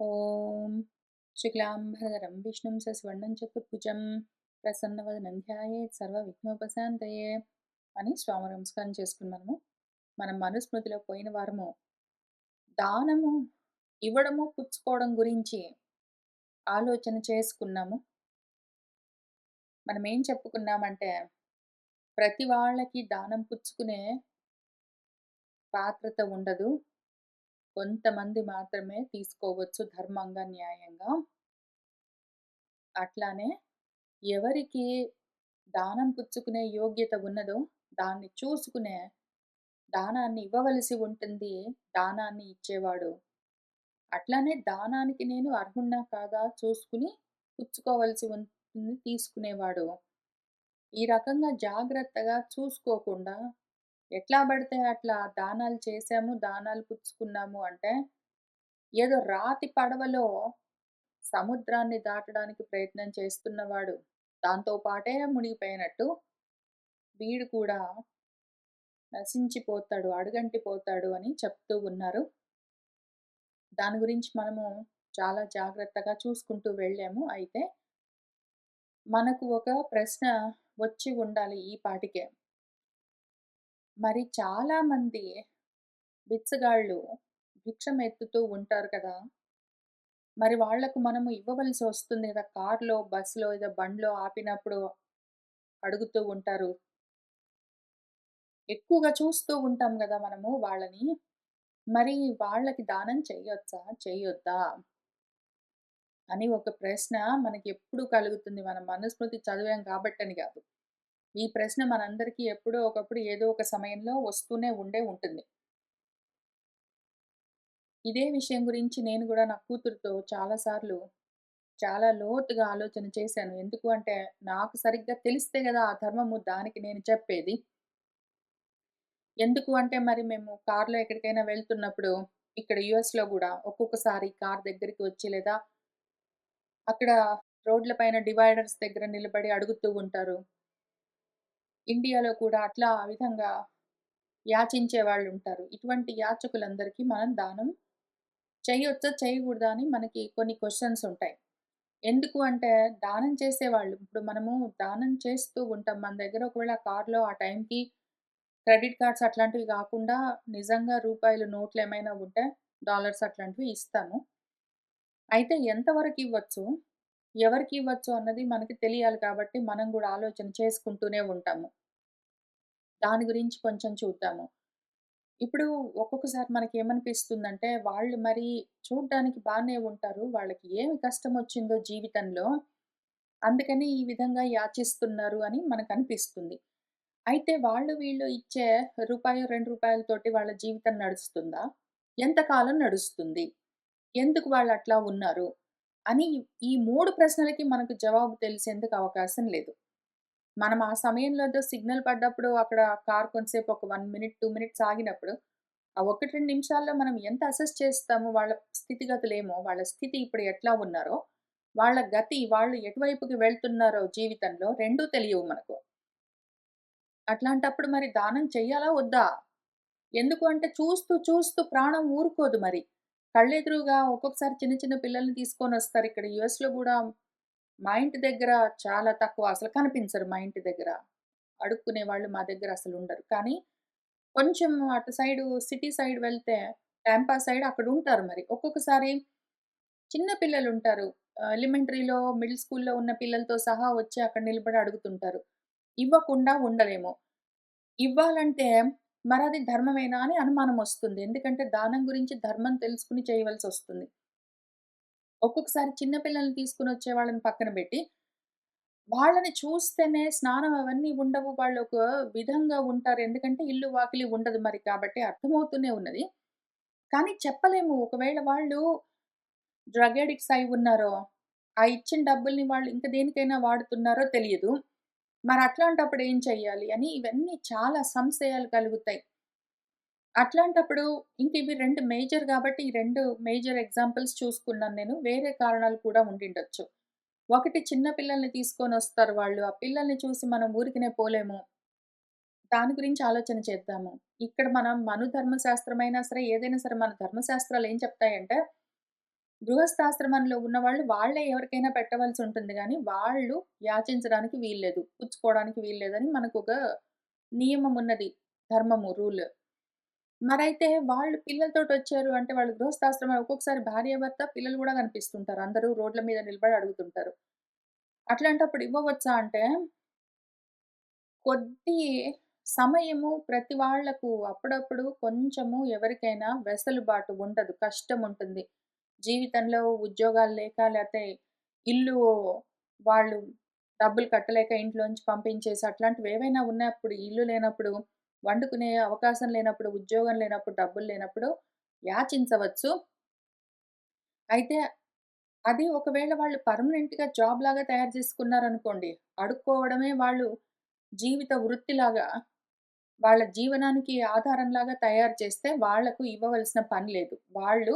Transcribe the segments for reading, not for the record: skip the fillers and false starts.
ఓం శుక్లాంబరధరం విష్ణుం సస్వర్ణం చతుర్భుజం ప్రసన్నవదనం ధ్యాయేత్ సర్వవిఘ్నోపశాంతయే అని స్వామి నమస్కారం చేసుకుని మనం మనుస్మృతిలో పోయిన వారము దానము ఇవ్వడము పుచ్చుకోవడం గురించి ఆలోచన చేసుకున్నాము. మనం ఏం చెప్పుకున్నామంటే ప్రతి వాళ్ళకి దానం పుచ్చుకునే పాత్రత ఉండదు. కొంతమంది మాత్రమే తీసుకోవచ్చు ధర్మంగా, న్యాయంగా. అట్లానే ఎవరికి దానం పుచ్చుకునే యోగ్యత ఉన్నదో దాన్ని చూసుకునే దానాన్ని ఇవ్వవలసి ఉంటుంది దానాన్ని ఇచ్చేవాడు. అట్లానే దానానికి నేను అర్హున్నా కాదా చూసుకుని పుచ్చుకోవలసి ఉంటుంది తీసుకునేవాడు. ఈ రకంగా జాగ్రత్తగా చూసుకోకుండా ఎట్లా పడితే అట్లా దానాలు చేశాము, దానాలు పుచ్చుకున్నాము అంటే ఏదో రాతి పడవలో సముద్రాన్ని దాటడానికి ప్రయత్నం చేస్తున్నవాడు దాంతో పాటే మునిగిపోయినట్టు వీడు కూడా నశించిపోతాడు, అడుగంటిపోతాడు అని చెప్తూ ఉన్నారు. దాని గురించి మనము చాలా జాగ్రత్తగా చూసుకుంటూ వెళ్ళాము. అయితే మనకు ఒక ప్రశ్న వచ్చి ఉండాలి ఈ పాటికే. మరి చాలామంది బిచ్చగాళ్ళు భిక్షమెత్తుతూ ఉంటారు కదా! మరి వాళ్ళకు మనము ఇవ్వవలసి వస్తుంది కదా! కార్‌లో, బస్‌లో ఏదో బండ్లో ఆపినప్పుడు అడుగుతూ ఉంటారు. ఎక్కువగా చూస్తూ ఉంటాం గదా మనము వాళ్ళని. మరి వాళ్ళకి దానం చెయ్యొచ్చా? చెయ్యొద్దా? అని ఒక ప్రశ్న మనకెప్పుడు కలుగుతుంది. మనం మనుస్మృతి చదివాం కాబట్టని గాదు. ఈ ప్రశ్న మనందరికీ ఎప్పుడో ఒకప్పుడు ఏదో ఒక సమయంలో వస్తూనే ఉంటుంది. ఇదే విషయం గురించి నేను గూడా నా కూతురుతో చాలా సార్లు చాలా లోతుగా ఆలోచన చేశాను. ఎందుకు అంటే నాకు సరిగ్గా తెలిస్తే గదా ఆ ధర్మము దానికి నేను చెప్పేది. ఎందుకు అంటే మరి మేము కార్‌లో ఎక్కడికైనా వెళ్తున్నప్పుడు ఇక్కడ యూఎస్‌లో గూడా ఒక్కొక్కసారి కార్ దగ్గరికి వచ్చి లేదా అక్కడ రోడ్ల పైన డివైడర్స్ దగ్గర నిలబడి అడుగుతూ ఉంటారు. ఇండియాలో కూడా అట్లా ఆ విధంగా యాచించే వాళ్ళుంటారు. ఇటువంటి యాచకులందరికీ మనం దానం చేయొచ్చా? చేయకూడదా? అని మనకి కొన్ని క్వెషన్స్ ఉంటాయి. ఎందుకు అంటే దానం చేసేవాళ్ళు ఇప్పుడు మనము దానం చేస్తూ ఉంటాం. మన దగ్గర ఒకవేళ కార్‌లో ఆ టైంకి క్రెడిట్ కార్డ్స్ అట్లాంటివి గాకుండా నిజంగా రూపాయలు నోట్లేమైనా ఉంటే డాలర్స్ అట్లాంటివి ఇస్తాము. అయితే ఎంతవరకివ్వచ్చు? ఎవరికివ్వచ్చు అన్నది మనకి తెలియాలి కాబట్టి మనం గూడా ఆలోచన చేసుకుంటూనే ఉంటాము. దాని గురించి కొంచెం చూద్దాము. ఇప్పుడు ఒక్కొక్కసారి మనకేమనిపిస్తుందంటే, వాళ్ళు మరి చూడ్డానికి బానే ఉంటారు. వాళ్ళకి ఏమి కష్టమొచ్చిందో జీవితంలో, అందుకని ఈ విధంగా యాచిస్తున్నారు అని మనకనిపిస్తుంది. అయితే వాళ్ళు వీళ్ళు ఇచ్చే రూపాయో, రూ. 2 తోటి వాళ్ళ జీవితం నడుస్తుందా? ఎంతకాలం నడుస్తుంది? ఎందుకు వాళ్ళట్లా ఉన్నారు? అని ఈ 3 ప్రశ్నలకి మనకు జవాబు తెలిసేందుకు అవకాశం లేదు. మనం ఆ సమయంలో ఏదో సిగ్నల్ పడ్డప్పుడు అక్కడ కార్ కొంతసేపు ఒక 1 మినిట్, 2 మినిట్స్ ఆగినప్పుడు, ఆ 1, 2 నిమిషాల్లో మనం ఎంత అసెస్ చేస్తామో వాళ్ళ స్థితిగతులేమో, వాళ్ళ స్థితి ఇప్పుడు ఎట్లా ఉన్నారో, వాళ్ళ గతి వాళ్ళు ఎటువైపుకి వెళ్తున్నారో జీవితంలో 2 తెలియవు మనకు. అట్లాంటప్పుడు మరి దానం చెయ్యాలా? వద్దా? ఎందుకు అంటే చూస్తూ, చూస్తూ ప్రాణం ఊరుకోదు మరి. కళ్ళెదురుగా ఒక్కొక్కసారి చిన్న, చిన్న పిల్లల్ని తీసుకొనొస్తారు. ఇక్కడ యూఎస్‌లో గూడా మా ఇంటి దగ్గర చాలా తక్కువ. అసలు కనిపించరు మా ఇంటి దగ్గర. అడుక్కునే వాళ్ళు మా దగ్గర అసలుండరు. కానీ కొంచెం అటు సైడు సిటీ సైడ్ వెళ్తే టాంపా సైడ్ అక్కడుంటారు మరి. ఒక్కొక్కసారి చిన్న పిల్లలుంటారు. ఎలిమెంటరీలో, మిడిల్ స్కూల్‌లో ఉన్న పిల్లలతో సహా వచ్చి అక్కడ నిలబడి అడుగుతుంటారు. ఇవ్వకుండా ఉండలేము. ఇవ్వాలంటే మరది ధర్మమేనా అని అనుమానమొస్తుంది. ఎందుకంటే దానం గురించి ధర్మం తెలుసుకొని చేయవలసొస్తుంది. ఒక్కొక్కసారి చిన్న పిల్లల్ని తీసుకొనొచ్చే వాళ్ళని పక్కన బెట్టి, వాళ్ళని చూస్తేనే స్నానం అవన్నీ ఉండవు. వాళ్ళొక విధంగా ఉంటారు. ఎందుకంటే ఇల్లు, వాకిలి ఉండదు మరి కాబట్టి అర్థమవుతూనే ఉన్నది. కానీ చెప్పలేము. ఒకవేళ వాళ్ళు డ్రగ్ అడిక్ట్స్ అయి ఉన్నారో, ఆ ఇచ్చిన డబ్బుల్ని వాళ్ళు ఇంక దేనికైనా వాడుతున్నారో తెలియదు. మరట్లాంటప్పుడు ఏం చెయ్యాలి అని ఇవన్నీ చాలా సంశయాలు కలుగుతాయి. అట్లాంటప్పుడు ఇంక ఇవి 2 మేజర్ గాబట్టి, ఈ 2 మేజర్ ఎగ్జాంపుల్స్ చూసుకున్నాను నేను. వేరే కారణాలు కూడా ఉండిండొచ్చు. ఒకటి చిన్న పిల్లల్ని తీసుకొనొస్తారు వాళ్ళు. ఆ పిల్లల్ని చూసి మనం ఊరికనే పోలేము. దాని గురించి ఆలోచన చేద్దాము. ఇక్కడ మనం మను ధర్మశాస్త్రమైనా సరే, ఏదైనా సరే మన ధర్మశాస్త్రాలు ఏం చెప్తాయంటే, గృహస్థాశ్రమంలో ఉన్నవాళ్ళు వాళ్ళే ఎవరికైనా పెట్టవలసి ఉంటుంది గానీ, వాళ్ళు యాచించడానికి వీల్లేదు. పుచ్చుకోవడానికి వీల్లేదని మనకొక నియమం ఉన్నది. ధర్మము, రూల్. మరైతే వాళ్ళు పిల్లలతోటొచ్చారు అంటే వాళ్ళు గృహస్థాశ్రమం ఒక్కొక్కసారి భార్యాభర్త, పిల్లలు గూడా కనిపిస్తుంటారు. అందరూ రోడ్ల మీద నిలబడి అడుగుతుంటారు. అట్లాంటప్పుడు ఇవ్వవచ్చా అంటే, కొద్ది సమయము ప్రతి వాళ్ళకు అప్పుడప్పుడు కొంచెము ఎవరికైనా వెసులుబాటు ఉండదు. కష్టముంటుంది. జీవితంలో ఉద్యోగాలు లేక లేతే ఇల్లు వాళ్ళు డబ్బులు కట్టలేక ఇంట్లోంచి పంపించేసి అట్లాంటివేవైనా ఉన్నప్పుడు, ఇల్లు లేనప్పుడు, వండుకునే అవకాశం లేనప్పుడు, ఉద్యోగం లేనప్పుడు, డబ్బులు లేనప్పుడు యాచించవచ్చు. అయితే అది ఒకవేళ వాళ్ళు పర్మనెంట్‌గా జాబ్‌లాగా తయారు చేసుకున్నారనుకోండి, అడుక్కోవడమే వాళ్ళు జీవిత వృత్తిలాగా, వాళ్ళ జీవనానికి ఆధారంలాగా తయారు చేస్తే వాళ్లకు ఇవ్వవలసిన పని లేదు. వాళ్ళు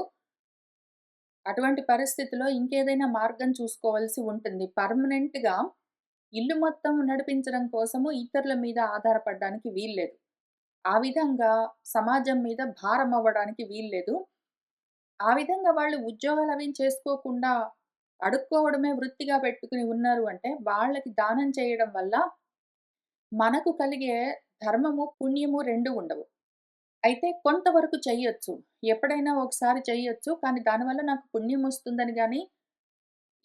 అటువంటి పరిస్థితిలో ఇంకేదైనా మార్గం చూసుకోవాల్సి ఉంటుంది. పర్మనెంట్‌గా ఇల్లు మొత్తం నడిపించడం కోసము ఇతరుల మీద ఆధారపడడానికి వీల్లేదు. ఆ విధంగా సమాజం మీద భారమవ్వడానికి వీల్లేదు. ఆ విధంగా వాళ్ళు ఉద్యోగాలవి చేసుకోకుండా అడుక్కోవడమే వృత్తిగా పెట్టుకొని ఉన్నారు అంటే, వాళ్ళకి దానం చేయడం వల్ల మనకు కలిగే ధర్మము, పుణ్యము 2 ఉండవు. అయితే కొంతవరకు చెయ్యొచ్చు. ఎప్పుడైనా ఒకసారి చెయ్యొచ్చు. కానీ దానివల్ల నాకు పుణ్యమొస్తుందని గాని,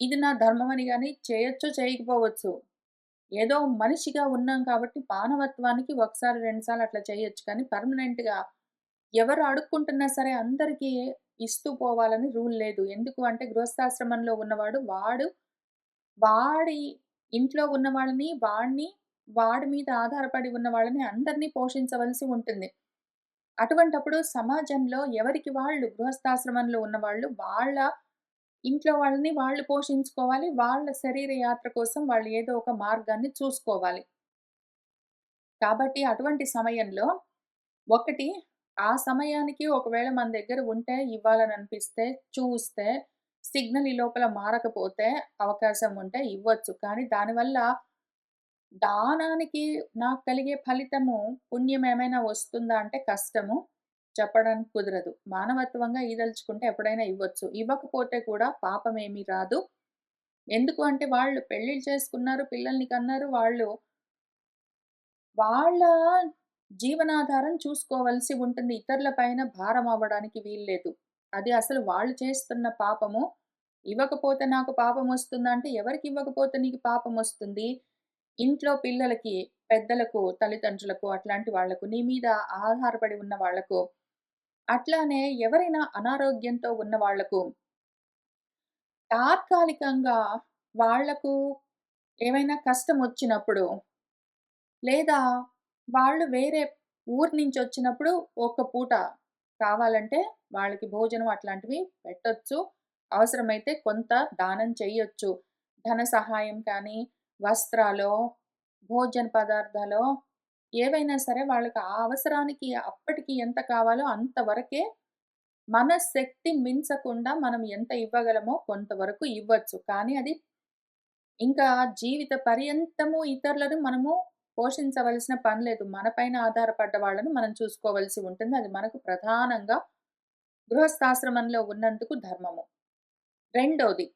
ఇది నా ధర్మమని గాని చేయొచ్చు, చేయకపోవచ్చు. ఏదో మనిషిగా ఉన్నాం కాబట్టి మానవత్వానికి ఒకసారి, 2 సార్లు అట్లా చేయొచ్చు. కానీ పర్మనెంట్‌గా ఎవరు అడుక్కుంటున్నా సరే అందరికీ ఇస్తూ పోవాలని రూల్ లేదు. ఎందుకు అంటే గృహస్థాశ్రమంలో ఉన్నవాడు వాడి ఇంట్లో ఉన్న వాళ్ళని, వాడి మీద ఆధారపడి ఉన్న వాళ్ళని అందరిని పోషించవలసి ఉంటుంది. అటువంటప్పుడు సమాజంలో ఎవరికి వాళ్ళు గృహస్థాశ్రమంలో ఉన్నవాళ్ళు వాళ్ళ ఇంట్లో వాళ్ళని వాళ్ళు పోషించుకోవాలి. వాళ్ళ శరీర యాత్ర కోసం వాళ్ళు ఏదో ఒక మార్గాన్ని చూసుకోవాలి. కాబట్టి అటువంటి సమయంలో ఒకటి ఆ సమయానికి ఒకవేళ మన దగ్గర ఉంటే ఇవ్వాలని అనిపిస్తే, చూస్తే, సిగ్నల్ ఈ లోపల మారకపోతే అవకాశం ఉంటే ఇవ్వచ్చు. కానీ దానివల్ల దానానికి నాకు కలిగే ఫలితము, పుణ్యం ఏమైనా వస్తుందా అంటే కష్టము. చెప్పడానికి కుదరదు. మానవత్వంగా ఇయదలుచుకుంటే ఎప్పుడైనా ఇవ్వచ్చు. ఇవ్వకపోతే కూడా పాపమేమీ రాదు. ఎందుకు అంటే వాళ్ళు పెళ్ళిళ్ళు చేసుకున్నారు, పిల్లల్ని కన్నారు. వాళ్ళ జీవనాధారం చూసుకోవలసి ఉంటుంది. ఇతరుల పైన భారం అవ్వడానికి వీల్లేదు. అది అసలు వాళ్ళు చేస్తున్న పాపము. ఇవ్వకపోతే నాకు పాపమొస్తుందా అంటే ఎవరికి ఇవ్వకపోతే నీకు పాపమొస్తుంది? ఇంట్లో పిల్లలకి, పెద్దలకు, తల్లిదండ్రులకు అట్లాంటి వాళ్ళకు, నీ మీద ఆధారపడి ఉన్న వాళ్ళకు, అట్లానే ఎవరైనా అనారోగ్యంతో ఉన్న వాళ్ళకు, తాత్కాలికంగా వాళ్ళకు ఏమైనా కష్టమొచ్చినప్పుడు లేదా వాళ్ళు వేరే ఊరు నుంచొచ్చినప్పుడు ఒక్క పూట కావాలంటే వాళ్ళకి భోజనం అట్లాంటివి పెట్టొచ్చు. అవసరమైతే కొంత దానం చెయ్యొచ్చు. ధన సహాయం కానీ, వస్త్రాలో, భోజన పదార్థాలో ఏవైనా సరే వాళ్ళకి ఆ అవసరానికి అప్పటికి ఎంత కావాలో అంతవరకే మన శక్తి మించకుండా మనం ఎంత ఇవ్వగలమో కొంతవరకు ఇవ్వచ్చు. కానీ అది ఇంకా జీవిత పర్యంతము ఇతరులను మనము పోషించవలసిన పని లేదు. మన పైన ఆధారపడ్డ వాళ్ళని మనం చూసుకోవాల్సి ఉంటుంది. అది మనకు ప్రధానంగా గృహస్థాశ్రమంలో ఉన్నందుకు ధర్మము. రెండోది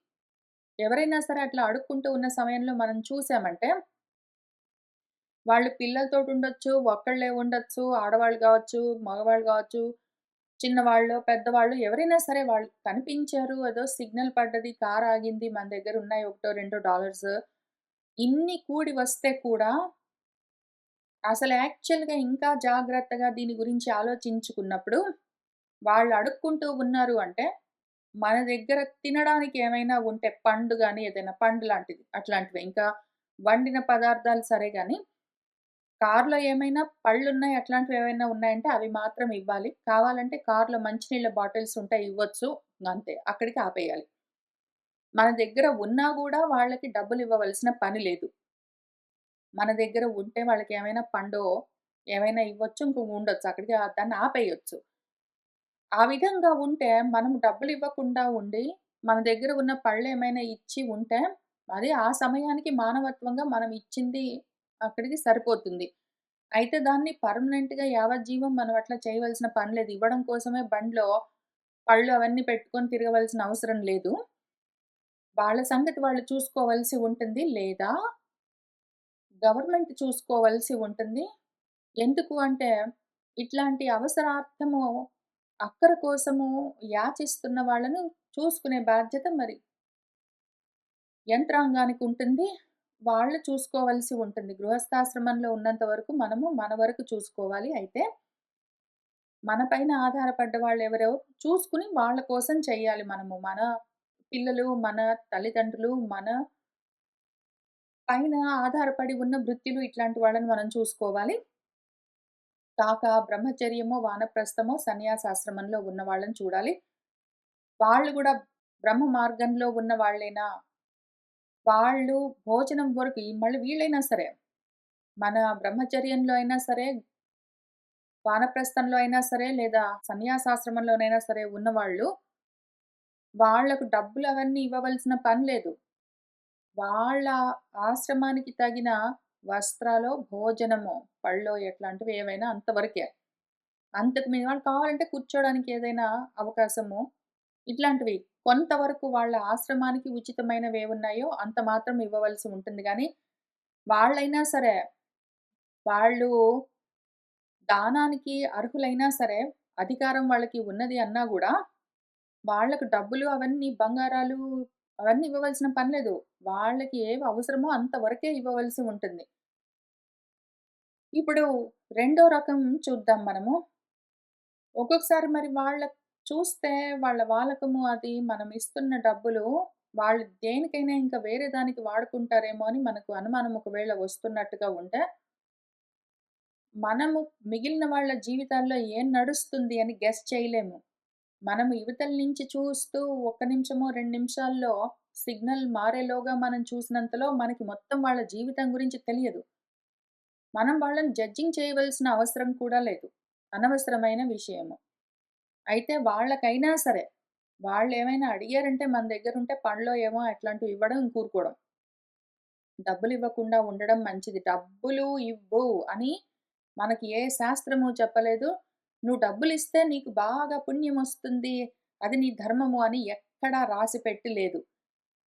ఎవరైనా సరే అట్లా అడుక్కుంటూ ఉన్న సమయంలో మనం చూసామంటే, వాళ్ళు పిల్లలతోటుండొచ్చు, ఒక్కళ్ళే ఉండొచ్చు, ఆడవాళ్ళు గావచ్చు, మగవాళ్ళు గావచ్చు, చిన్నవాళ్ళో, పెద్దవాళ్ళు ఎవరైనా సరే వాళ్ళు కనిపించారు. ఏదో సిగ్నల్ పడ్డది, కార్ ఆగింది, మన దగ్గర ఉన్నాయి ఒకటో, రెండో డాలర్స్. ఇన్ని కూడి వస్తే కూడా అసలు యాక్చువల్‌గా ఇంకా జాగ్రత్తగా దీని గురించి ఆలోచించుకున్నప్పుడు, వాళ్ళు అడుక్కుంటూ ఉన్నారు అంటే, మన దగ్గర తినడానికి ఏమైనా ఉంటే పండు గాని, ఏదైనా పండు లాంటిది అట్లాంటివి. ఇంకా వండిన పదార్థాలు సరే గాని, కార్‌లో ఏమైనా పళ్ళున్నాయి అట్లాంటివేవైనా ఉన్నాయంటే అవి మాత్రం ఇవ్వాలి. కావాలంటే కార్‌లో మంచినీళ్ళ బాటిల్స్ ఉంటే ఇవ్వచ్చు. అంతే. అక్కడికి ఆపేయాలి. మన దగ్గర ఉన్నా గూడా వాళ్ళకి డబ్బులివ్వవలసిన పని లేదు. మన దగ్గర ఉంటే వాళ్ళకేమైనా పండో, ఏమైనా ఇవ్వచ్చు. ఉండొచ్చు. అక్కడికి దాన్ని ఆపేయొచ్చు. ఆ విధంగా ఉంటే మనం డబ్బులివ్వకుండా ఉండి, మన దగ్గర ఉన్న పళ్ళేమైనా ఇచ్చి ఉంటే, అది ఆ సమయానికి మానవత్వంగా మనం ఇచ్చింది అక్కడికి సరిపోతుంది. అయితే దాన్ని పర్మనెంట్‌గా యావజ్జీవం మనం అట్లా చేయవలసిన పని లేదు. ఇవ్వడం కోసమే బండ్లో పళ్ళు అవన్నీ పెట్టుకొని తిరగవలసిన అవసరం లేదు. వాళ్ళ సంగతి వాళ్ళు చూసుకోవాల్సి ఉంటుంది. లేదా గవర్నమెంట్ చూసుకోవాల్సి ఉంటుంది. ఎందుకు అంటే, ఇట్లాంటి అవసరార్థము, అక్కర కోసము యాచిస్తున్న వాళ్ళను చూసుకునే బాధ్యత మరి యంత్రాంగానికి ఉంటుంది. వాళ్ళు చూసుకోవాల్సి ఉంటుంది. గృహస్థాశ్రమంలో ఉన్నంత వరకు మనము మన వరకు చూసుకోవాలి. అయితే మన పైన ఆధారపడ్డ వాళ్ళెవరో చూసుకొని వాళ్ళ కోసం చెయ్యాలి మనము. మన పిల్లలు, మన తల్లిదండ్రులు, మన పైన ఆధారపడి ఉన్న వృత్తులు ఇట్లాంటి వాళ్ళని మనం చూసుకోవాలి. కాక బ్రహ్మచర్యమో, వానప్రస్థమో, సన్యాసాశ్రమంలో ఉన్న వాళ్ళని చూడాలి. వాళ్ళు గూడా బ్రహ్మ మార్గంలో ఉన్న వాళ్ళేనా? వాళ్ళు భోజనం వరకు మళ్ళీ వీళ్ళైనా సరే, మన బ్రహ్మచర్యంలో అయినా సరే, వానప్రస్థంలో అయినా సరే, లేదా సన్యాసాశ్రమంలోనైనా సరే ఉన్నవాళ్ళు, వాళ్ళకు డబ్బులవన్నీ ఇవ్వవలసిన పని లేదు. వాళ్ళ ఆశ్రమానికి తగిన వస్త్రాలో, భోజనమో, పళ్ళో ఎట్లాంటివి ఏవైనా అంతవరకే. అంతకు మించి వాళ్ళు కావాలంటే కూర్చోడానికి ఏదైనా అవకాశము, ఇట్లాంటివి కొంతవరకు వాళ్ళ ఆశ్రమానికి ఉచితమైనవేవున్నాయో అంత మాత్రం ఇవ్వవలసి ఉంటుంది గానీ, వాళ్ళైనా సరే, వాళ్ళు దానానికి అర్హులైనా సరే, అధికారం వాళ్ళకి ఉన్నది అన్నా గూడా, వాళ్ళకు డబ్బులు అవన్నీ బంగారాలు అవన్నీ ఇవ్వవలసిన పని లేదు. వాళ్ళకి ఏవి అవసరమో అంత వరకే ఇవ్వవలసి ఉంటుంది. ఇప్పుడు రెండో రకం చూద్దాం మనము. ఒక్కొక్కసారి మరి చూస్తే వాళ్ళ వాలకము అది మనం ఇస్తున్న డబ్బులు వాళ్ళు దేనికైనా ఇంకా వేరే దానికి వాడుకుంటారేమో అని మనకు అనుమానం ఒకవేళ వస్తున్నట్టుగా ఉంటే, మనము మిగిలిన వాళ్ళ జీవితాల్లో ఏం నడుస్తుంది అని గెస్ చేయలేము. మనము ఇవతల నుంచి చూస్తూ ఒక్క నిమిషమో, 2 నిమిషాల్లో సిగ్నల్ మారేలోగా మనం చూసినంతలో మనకి మొత్తం వాళ్ళ జీవితం గురించి తెలియదు. మనం వాళ్ళని జడ్జింగ్ చేయవలసిన అవసరం కూడా లేదు. అనవసరమైన విషయము. అయితే వాళ్ళకైనా సరే, వాళ్ళేమైనా అడిగారంటే మన దగ్గరుంటే పండ్లో ఏమో అట్లాంటివి ఇవ్వడం, కూరుకోవడం. డబ్బులివ్వకుండా ఉండడం మంచిది. డబ్బులు ఇవ్వు అని మనకి ఏ శాస్త్రము చెప్పలేదు. నువ్వు డబ్బులిస్తే నీకు బాగా పుణ్యమొస్తుంది. అది నీ ధర్మము అని ఎక్కడా రాసిపెట్టి లేదు.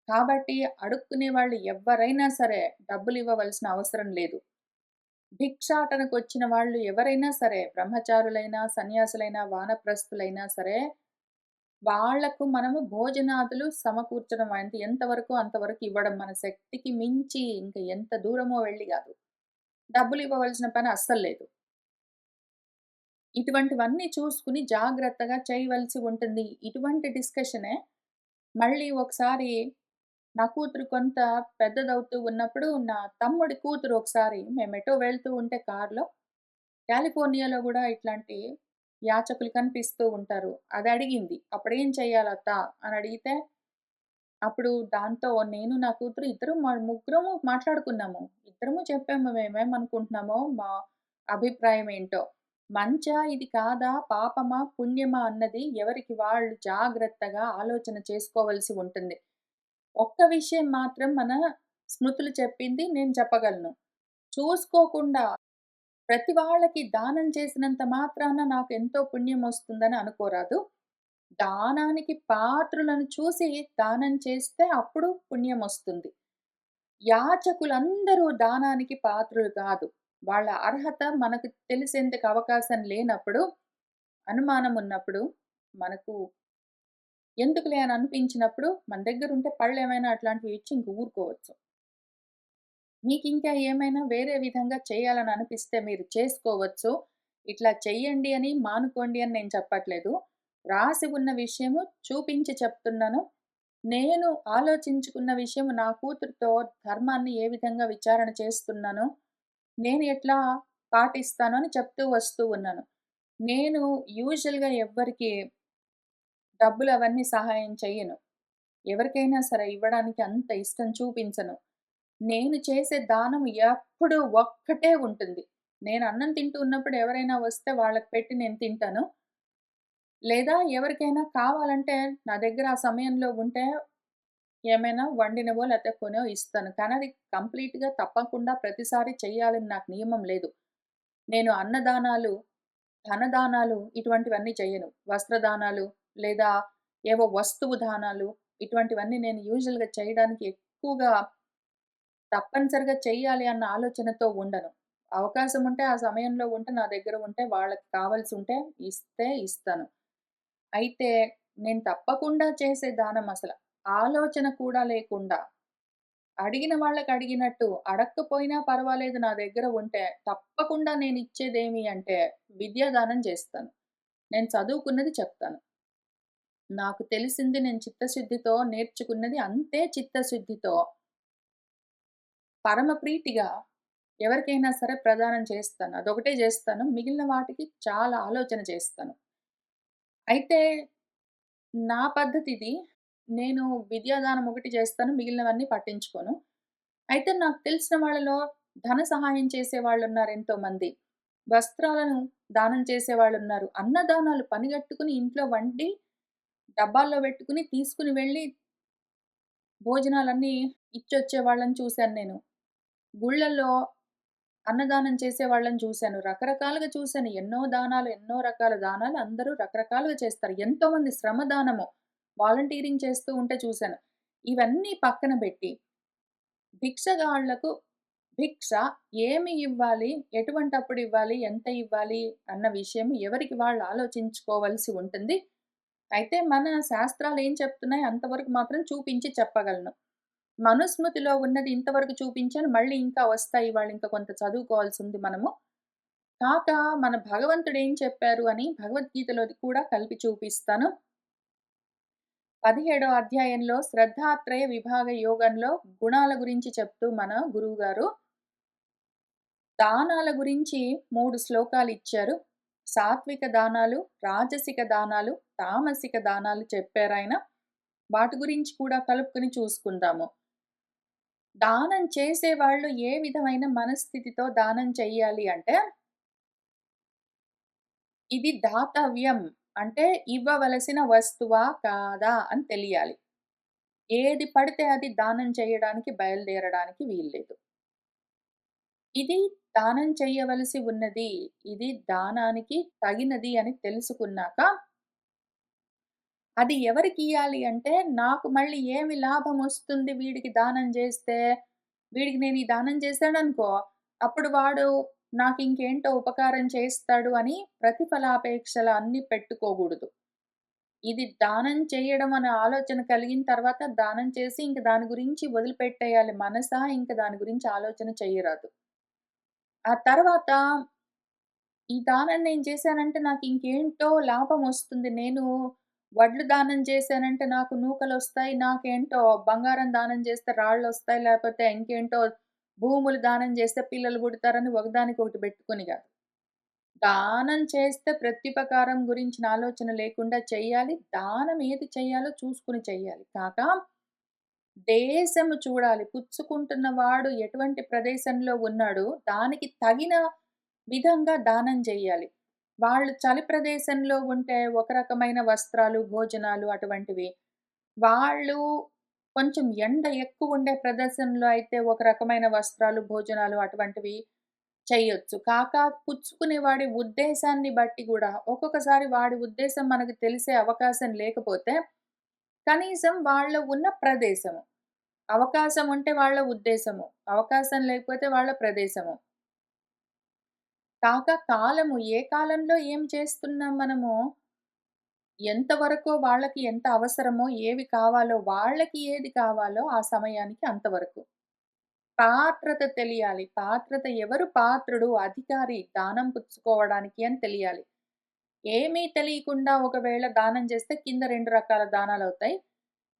కాబట్టి అడుక్కునే వాళ్ళు ఎవ్వరైనా సరే డబ్బులివ్వవలసిన అవసరం లేదు. భిక్షాటనకొచ్చిన వాళ్ళు ఎవరైనా సరే బ్రహ్మచారులైనా, సన్యాసులైనా, వానప్రస్థులైనా సరే వాళ్ళకు మనము భోజనాదులు సమకూర్చడం అంటే ఎంతవరకో అంతవరకు ఇవ్వడం. మన శక్తికి మించి ఇంక ఎంత దూరమో వెళ్లి గాదు. డబ్బులివ్వవలసిన పని అస్సలు లేదు. ఇటువంటివన్నీ చూసుకొని జాగ్రత్తగా చేయవలసి ఉంటుంది. ఇటువంటి డిస్కషనే మళ్ళీ ఒకసారి నా కూతురు కొంత పెద్దదవుతూ ఉన్నప్పుడు, నా తమ్ముడి కూతురు ఒకసారి మేమెటో వెళ్తూ ఉంటే కార్‌లో, కాలిఫోర్నియాలో గూడా ఇట్లాంటి యాచకులు కనిపిస్తూ ఉంటారు. అదడిగింది. "అప్పుడేం చెయ్యాలత్తా?" అని అడిగితే, అప్పుడు దాంతో నేను, నా కూతురు ఇద్దరం ముగ్గురము మాట్లాడుకున్నాము. ఇద్దరము చెప్పాము మేమేమనుకుంటున్నామో, మా అభిప్రాయం ఏంటో. మంచా ఇది కాదా? పాపమా? పుణ్యమా? అన్నది ఎవరికి వాళ్ళు జాగ్రత్తగా ఆలోచన చేసుకోవలసి ఉంటుంది. ఒక్క విషయం మాత్రం మన స్మృతులు చెప్పింది నేను చెప్పగలను. చూసుకోకుండా ప్రతి వాళ్ళకి దానం చేసినంత మాత్రాన నాకెంతో పుణ్యమొస్తుందని అనుకోరాదు. దానానికి పాత్రులను చూసి దానం చేస్తే అప్పుడు పుణ్యమొస్తుంది. యాచకులందరూ దానానికి పాత్రులు కాదు. వాళ్ళ అర్హత మనకు తెలిసేందుకు అవకాశం లేనప్పుడు, అనుమానమున్నప్పుడు, మనకు ఎందుకులే అని అనిపించినప్పుడు, మన దగ్గరుంటే పళ్ళేమైనా అట్లాంటివి ఇచ్చి ఇంక ఊరుకోవచ్చు. మీకింకా ఏమైనా వేరే విధంగా చేయాలని అనిపిస్తే మీరు చేసుకోవచ్చు. ఇట్లా చెయ్యండి అని, మానుకోండి అని నేను చెప్పట్లేదు. రాసి ఉన్న విషయము చూపించి చెప్తున్నాను. నేను ఆలోచించుకున్న విషయం నా కూతురితో ధర్మాన్ని ఏ విధంగా విచారణ చేస్తున్నానో, నేను ఎట్లా పాటిస్తానో అని చెప్తూ వస్తూ ఉన్నాను. నేను యూజువల్‌గా ఎవ్వరికీ డబ్బులవన్నీ సహాయం చెయ్యను. ఎవరికైనా సరే ఇవ్వడానికి అంత ఇష్టం చూపించను. నేను చేసే దానం ఎప్పుడూ ఒక్కటే ఉంటుంది. నేను అన్నం తింటూ ఉన్నప్పుడు ఎవరైనా వస్తే వాళ్ళకి పెట్టి నేను తింటాను. లేదా ఎవరికైనా కావాలంటే నా దగ్గర ఆ సమయంలో ఉంటే ఏమైనా వండినవో లేతే కొనో ఇస్తాను. కానీ అది కంప్లీట్‌గా తప్పకుండా ప్రతిసారి చెయ్యాలని నాకు నియమం లేదు. నేను అన్నదానాలు, ధనదానాలు ఇటువంటివన్నీ చెయ్యను. వస్త్రదానాలు లేదా ఏవో వస్తువు దానాలు ఇటువంటివన్నీ నేను యూజువల్‌గా చేయడానికి ఎక్కువగా తప్పనిసరిగా చెయ్యాలి అన్న ఆలోచనతో ఉండను. అవకాశం ఉంటే ఆ సమయంలో ఉంటే నా దగ్గర ఉంటే వాళ్ళకి కావాల్సుంటే ఇస్తే ఇస్తాను. అయితే నేను తప్పకుండా చేసే దానం అసల ఆలోచన కూడా లేకుండా అడిగిన వాళ్ళకి అడిగినట్టు అడక్కపోయినా పర్వాలేదు నా దగ్గర ఉంటే తప్పకుండా నేనిచ్చేదేమి అంటే విద్యాదానం చేస్తాను. నేను చదువుకున్నది చెప్తాను. నాకు తెలిసింది నేను చిత్తశుద్ధితో నేర్చుకున్నది అంతే చిత్తశుద్ధితో పరమ ప్రీతిగా ఎవరికైనా సరే ప్రదానం చేస్తాను. అదొకటే జేస్తాను. మిగిలిన వాటికి చాలా ఆలోచన చేస్తాను. అయితే నా పద్ధతిది. నేను విద్యాదానం ఒకటి చేస్తాను. మిగిలినవన్నీ పట్టించుకోను. అయితే నాకు తెలిసిన వాళ్ళలో ధన సహాయం చేసేవాళ్ళున్నారు ఎంతోమంది. వస్త్రాలను దానం చేసేవాళ్ళున్నారు. అన్నదానాలు పనిగట్టుకుని ఇంట్లో వండి డబ్బాల్లో పెట్టుకొని తీసుకొని వెళ్ళి భోజనాలన్నీ ఇచ్చొచ్చే వాళ్ళని చూశాను నేను. గుళ్ళల్లో అన్నదానం చేసేవాళ్ళని చూశాను. రకరకాలుగా చూశాను. ఎన్నో దానాలు, ఎన్నో రకాల దానాలు అందరూ రకరకాలుగా చేస్తారు. ఎంతోమంది శ్రమదానము వాలంటీరింగ్ చేస్తూ ఉంటే చూశాను. ఇవన్నీ పక్కన బెట్టి భిక్షగాళ్ళకు భిక్ష ఏమి ఇవ్వాలి? ఎటువంటప్పుడు ఇవ్వాలి? ఎంత ఇవ్వాలి? అన్న విషయం ఎవరికి వాళ్ళు ఆలోచించుకోవాల్సి ఉంటుంది. అయితే మన శాస్త్రాలు ఏం చెప్తున్నాయి అంతవరకు మాత్రం చూపించి చెప్పగలను. మనుస్మృతిలో ఉన్నది ఇంతవరకు చూపించాను. మళ్ళీ ఇంకా వస్తాయి. ఇవాళ ఇంకా కొంత చదువుకోవాల్సుంది మనము. కాక మన భగవంతుడు ఏం చెప్పారు అని భగవద్గీతలోది కూడా కలిపి చూపిస్తాను. 17వ అధ్యాయంలో శ్రద్ధాత్రయ విభాగ యోగంలో గుణాల గురించి చెప్తూ మన గురువుగారు దానాల గురించి 3 శ్లోకాలిచ్చారు. సాత్విక దానాలు, రాజసిక దానాలు, తామసిక దానాలు చెప్పారాయన. వాటి గురించి కూడా కలుపుకొని చూసుకుందాము. దానం చేసేవాళ్ళు ఏ విధమైన మనస్థితితో దానం చెయ్యాలి అంటే, ఇది దాతవ్యం అంటే ఇవ్వవలసిన వస్తువా? కాదా? అని తెలియాలి. ఏది పడితే అది దానం చేయడానికి బయలుదేరడానికి వీల్లేదు. ఇది దానం చెయ్యవలసి ఉన్నది. ఇది దానానికి తగినది అని తెలుసుకున్నాక, అది ఎవరికియ్యాలి అంటే, నాకు మళ్ళీ ఏమి లాభమొస్తుంది వీడికి దానం జేస్తే? వీడికి నేను ఈ దానం చేశాననుకో, అప్పుడు వాడు నాకింకేంటో ఉపకారం చేస్తాడు అని ప్రతిఫలాపేక్షలు అన్నీ పెట్టుకోగూడదు. ఇది దానం చేయడం అనే ఆలోచన కలిగిన తర్వాత దానం చేసి ఇంక దాని గురించి వదిలిపెట్టేయాలి. మనసా ఇంక దాని గురించి ఆలోచన చెయ్యరాదు. ఆ తర్వాత ఈ దానం నేను చేశానంటే నాకింకేంటో లాభమొస్తుంది. నేను వడ్లు దానం చేశానంటే నాకు నూకలొస్తాయి. నాకేంటో బంగారం దానం చేస్తే రాళ్ళొస్తాయి. లేపోతే ఇంకేంటో భూములు దానం చేస్తే పిల్లలు పుడతారని ఒకదానికొకటి పెట్టుకొని గాదు. దానం చేస్తే ప్రత్యుపకారం గురించిన ఆలోచన లేకుండా చెయ్యాలి. దానం ఏది చెయ్యాలో చూసుకొని చెయ్యాలి. కాక దేశము చూడాలి. పుచ్చుకుంటున్న వాడు ఎటువంటి ప్రదేశంలో ఉన్నాడో దానికి తగిన విధంగా దానం జెయ్యాలి. వాళ్ళు చలి ప్రదేశంలో ఉంటే ఒక రకమైన వస్త్రాలు, భోజనాలు అటువంటివి. వాళ్ళు కొంచెం ఎండ ఎక్కువుండే ప్రదేశంలో అయితే ఒక రకమైన వస్త్రాలు, భోజనాలు అటువంటివి చెయ్యొచ్చు. కాక పుచ్చుకునే వాడి ఉద్దేశాన్ని బట్టి గూడా ఒక్కొక్కసారి వాడి ఉద్దేశం మనకు తెలిసే అవకాశం లేకపోతే, కనీసం వాళ్ళు ఉన్న ప్రదేశము. అవకాశం ఉంటే వాళ్ళ ఉద్దేశము. అవకాశం లేకపోతే వాళ్ళ ప్రదేశము. కాక కాలము ఏ కాలంలో ఏం చేస్తున్నాం మనము, ఎంతవరకో వాళ్ళకి ఎంత అవసరమో, ఏవి కావాలో, వాళ్ళకి ఏది కావాలో ఆ సమయానికి అంతవరకు. పాత్రత తెలియాలి. పాత్రత ఎవరు పాత్రుడు, అధికారి దానం పుచ్చుకోవడానికి అని తెలియాలి. ఏమీ తెలియకుండా ఒకవేళ దానం చేస్తే కింద 2 రకాల దానాలవుతాయి.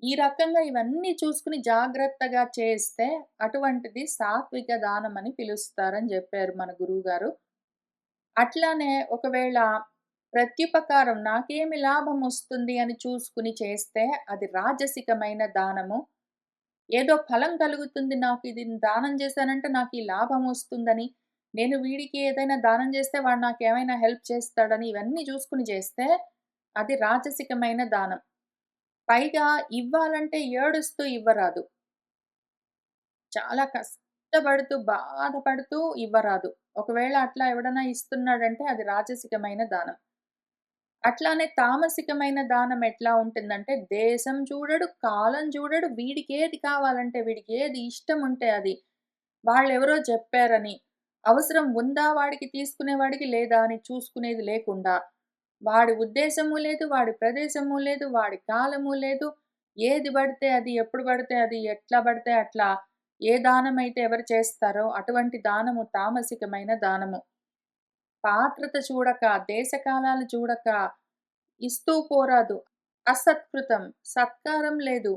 ఈ రకంగా ఇవన్నీ చూసుకొని జాగ్రత్తగా చేస్తే అటువంటిది సాత్విక దానం అని పిలుస్తారని జెప్పారు మన గురువుగారు. అట్లానే ఒకవేళ ప్రత్యుపకారం నాకేమి లాభమొస్తుంది అని చూసుకొని చేస్తే అది రాజసికమైన దానము. ఏదో ఫలం కలుగుతుంది నాకిది దానం చేశానంటే నాకీ లాభమొస్తుందని, నేను వీడికి ఏదైనా దానం చేస్తే వాడు నాకేమైనా హెల్ప్ చేస్తాడని ఇవన్నీ చూసుకొని చేస్తే అది రాజసికమైన దానం. పైగా ఇవ్వాలంటే ఏడుస్తూ ఇవ్వరాదు. చాలా కష్టపడుతూ, బాధపడుతూ ఇవ్వరాదు. ఒకవేళ అట్లా ఎవడన్నా ఇస్తున్నాడంటే అది రాజసికమైన దానం. అట్లానే తామసికమైన దానం ఎట్లా ఉంటుందంటే, దేశం చూడడు, కాలం చూడడు, వీడికేది కావాలంటే, వీడికేది ఇష్టముంటే అది. వాళ్ళెవరో జెప్పారని, అవసరం ఉందా వాడికి తీసుకునేవాడికి లేదా అని చూసుకునేది లేకుండా, వాడి ఉద్దేశము లేదు, వాడి ప్రదేశము లేదు, వాడి కాలము లేదు. ఏది బడితే అది, ఎప్పుడు బడితే అది, ఎట్లా బడితే అట్లా ఏ దానమైతే ఎవరు చేస్తారో అటువంటి దానము తామసికమైన దానము. పాత్రత చూడక, దేశకాలాలు చూడక ఇస్తూ పోరాదు. అసత్కృతం, సత్కారం లేదు.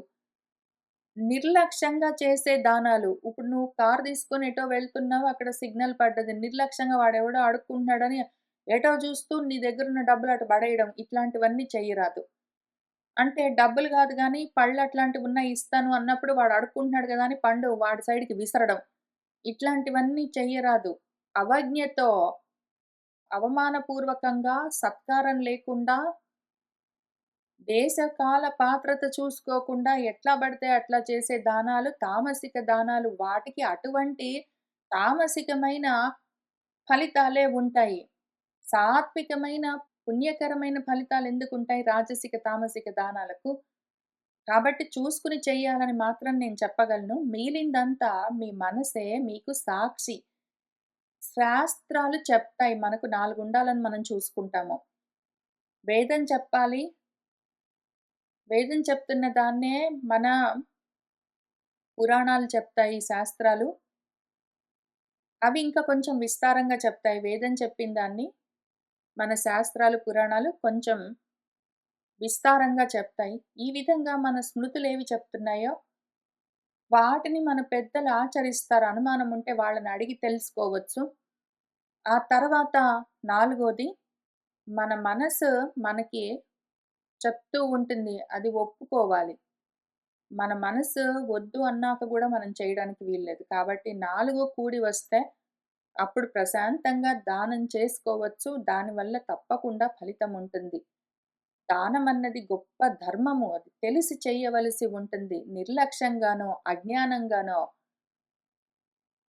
నిర్లక్ష్యంగా చేసే దానాలు. ఇప్పుడు నువ్వు కారు తీసుకొని ఎటో వెళ్తున్నావు. అక్కడ సిగ్నల్ పడ్డది. నిర్లక్ష్యంగా వాడెవడో అడుక్కుంటున్నాడని ఎటో చూస్తూ నీ దగ్గరున్న డబ్బులు అటు పడేయడం. ఇట్లాంటివన్నీ చెయ్యరాదు. అంటే డబ్బులు గాదు గానీ, పళ్ళు అట్లాంటివున్నాయి ఇస్తాను అన్నప్పుడు వాడు అడుక్కుంటున్నాడు గదా! అని పండు వాడి సైడ్‌కి విసరడం. ఇట్లాంటివన్నీ చెయ్యరాదు. అవజ్ఞతో, అవమానపూర్వకంగా, సత్కారం లేకుండా దేశ కాల పాత్రత చూసుకోకుండా ఎట్లా పడితే అట్లా చేసే దానాలు తామసిక దానాలు. వాటికి అటువంటి తామసికమైన ఫలితాలే ఉంటాయి. సాత్వికమైన, పుణ్యకరమైన ఫలితాలెందుకుంటాయి రాజసిక, తామసిక దానాలకు? కాబట్టి చూసుకొని చెయ్యాలని మాత్రం నేను చెప్పగలను. మిగిలిందంతా మీ మనసే మీకు సాక్షి. శాస్త్రాలు చెప్తాయి మనకు 4 ఉండాలని మనం చూసుకుంటాము. వేదం చెప్పాలి. వేదం చెప్తున్న దాన్నే మన పురాణాలు చెప్తాయి, శాస్త్రాలు. అవి ఇంకా కొంచెం విస్తారంగా చెప్తాయి. వేదం చెప్పిన దాన్ని మన శాస్త్రాలు, పురాణాలు కొంచెం విస్తారంగా చెప్తాయి. ఈ విధంగా మన స్మృతులేవి చెప్తున్నాయో, వాటిని మన పెద్దలు ఆచరిస్తారు. అనుమానం ఉంటే వాళ్ళని అడిగి తెలుసుకోవచ్చు. ఆ తర్వాత నాలుగోది మన మనసు మనకి చెప్తూ ఉంటుంది. అది ఒప్పుకోవాలి. మన మనసు వద్దు అన్నాక గూడా మనం చేయడానికి వీల్లేదు. కాబట్టి 4 కూడి వస్తే అప్పుడు ప్రశాంతంగా దానం చేసుకోవచ్చు. దానివల్ల తప్పకుండా ఫలితముంటుంది. దానమన్నది గొప్ప ధర్మము. అది తెలిసి చేయవలసి ఉంటుంది. నిర్లక్ష్యంగానో, అజ్ఞానంగానో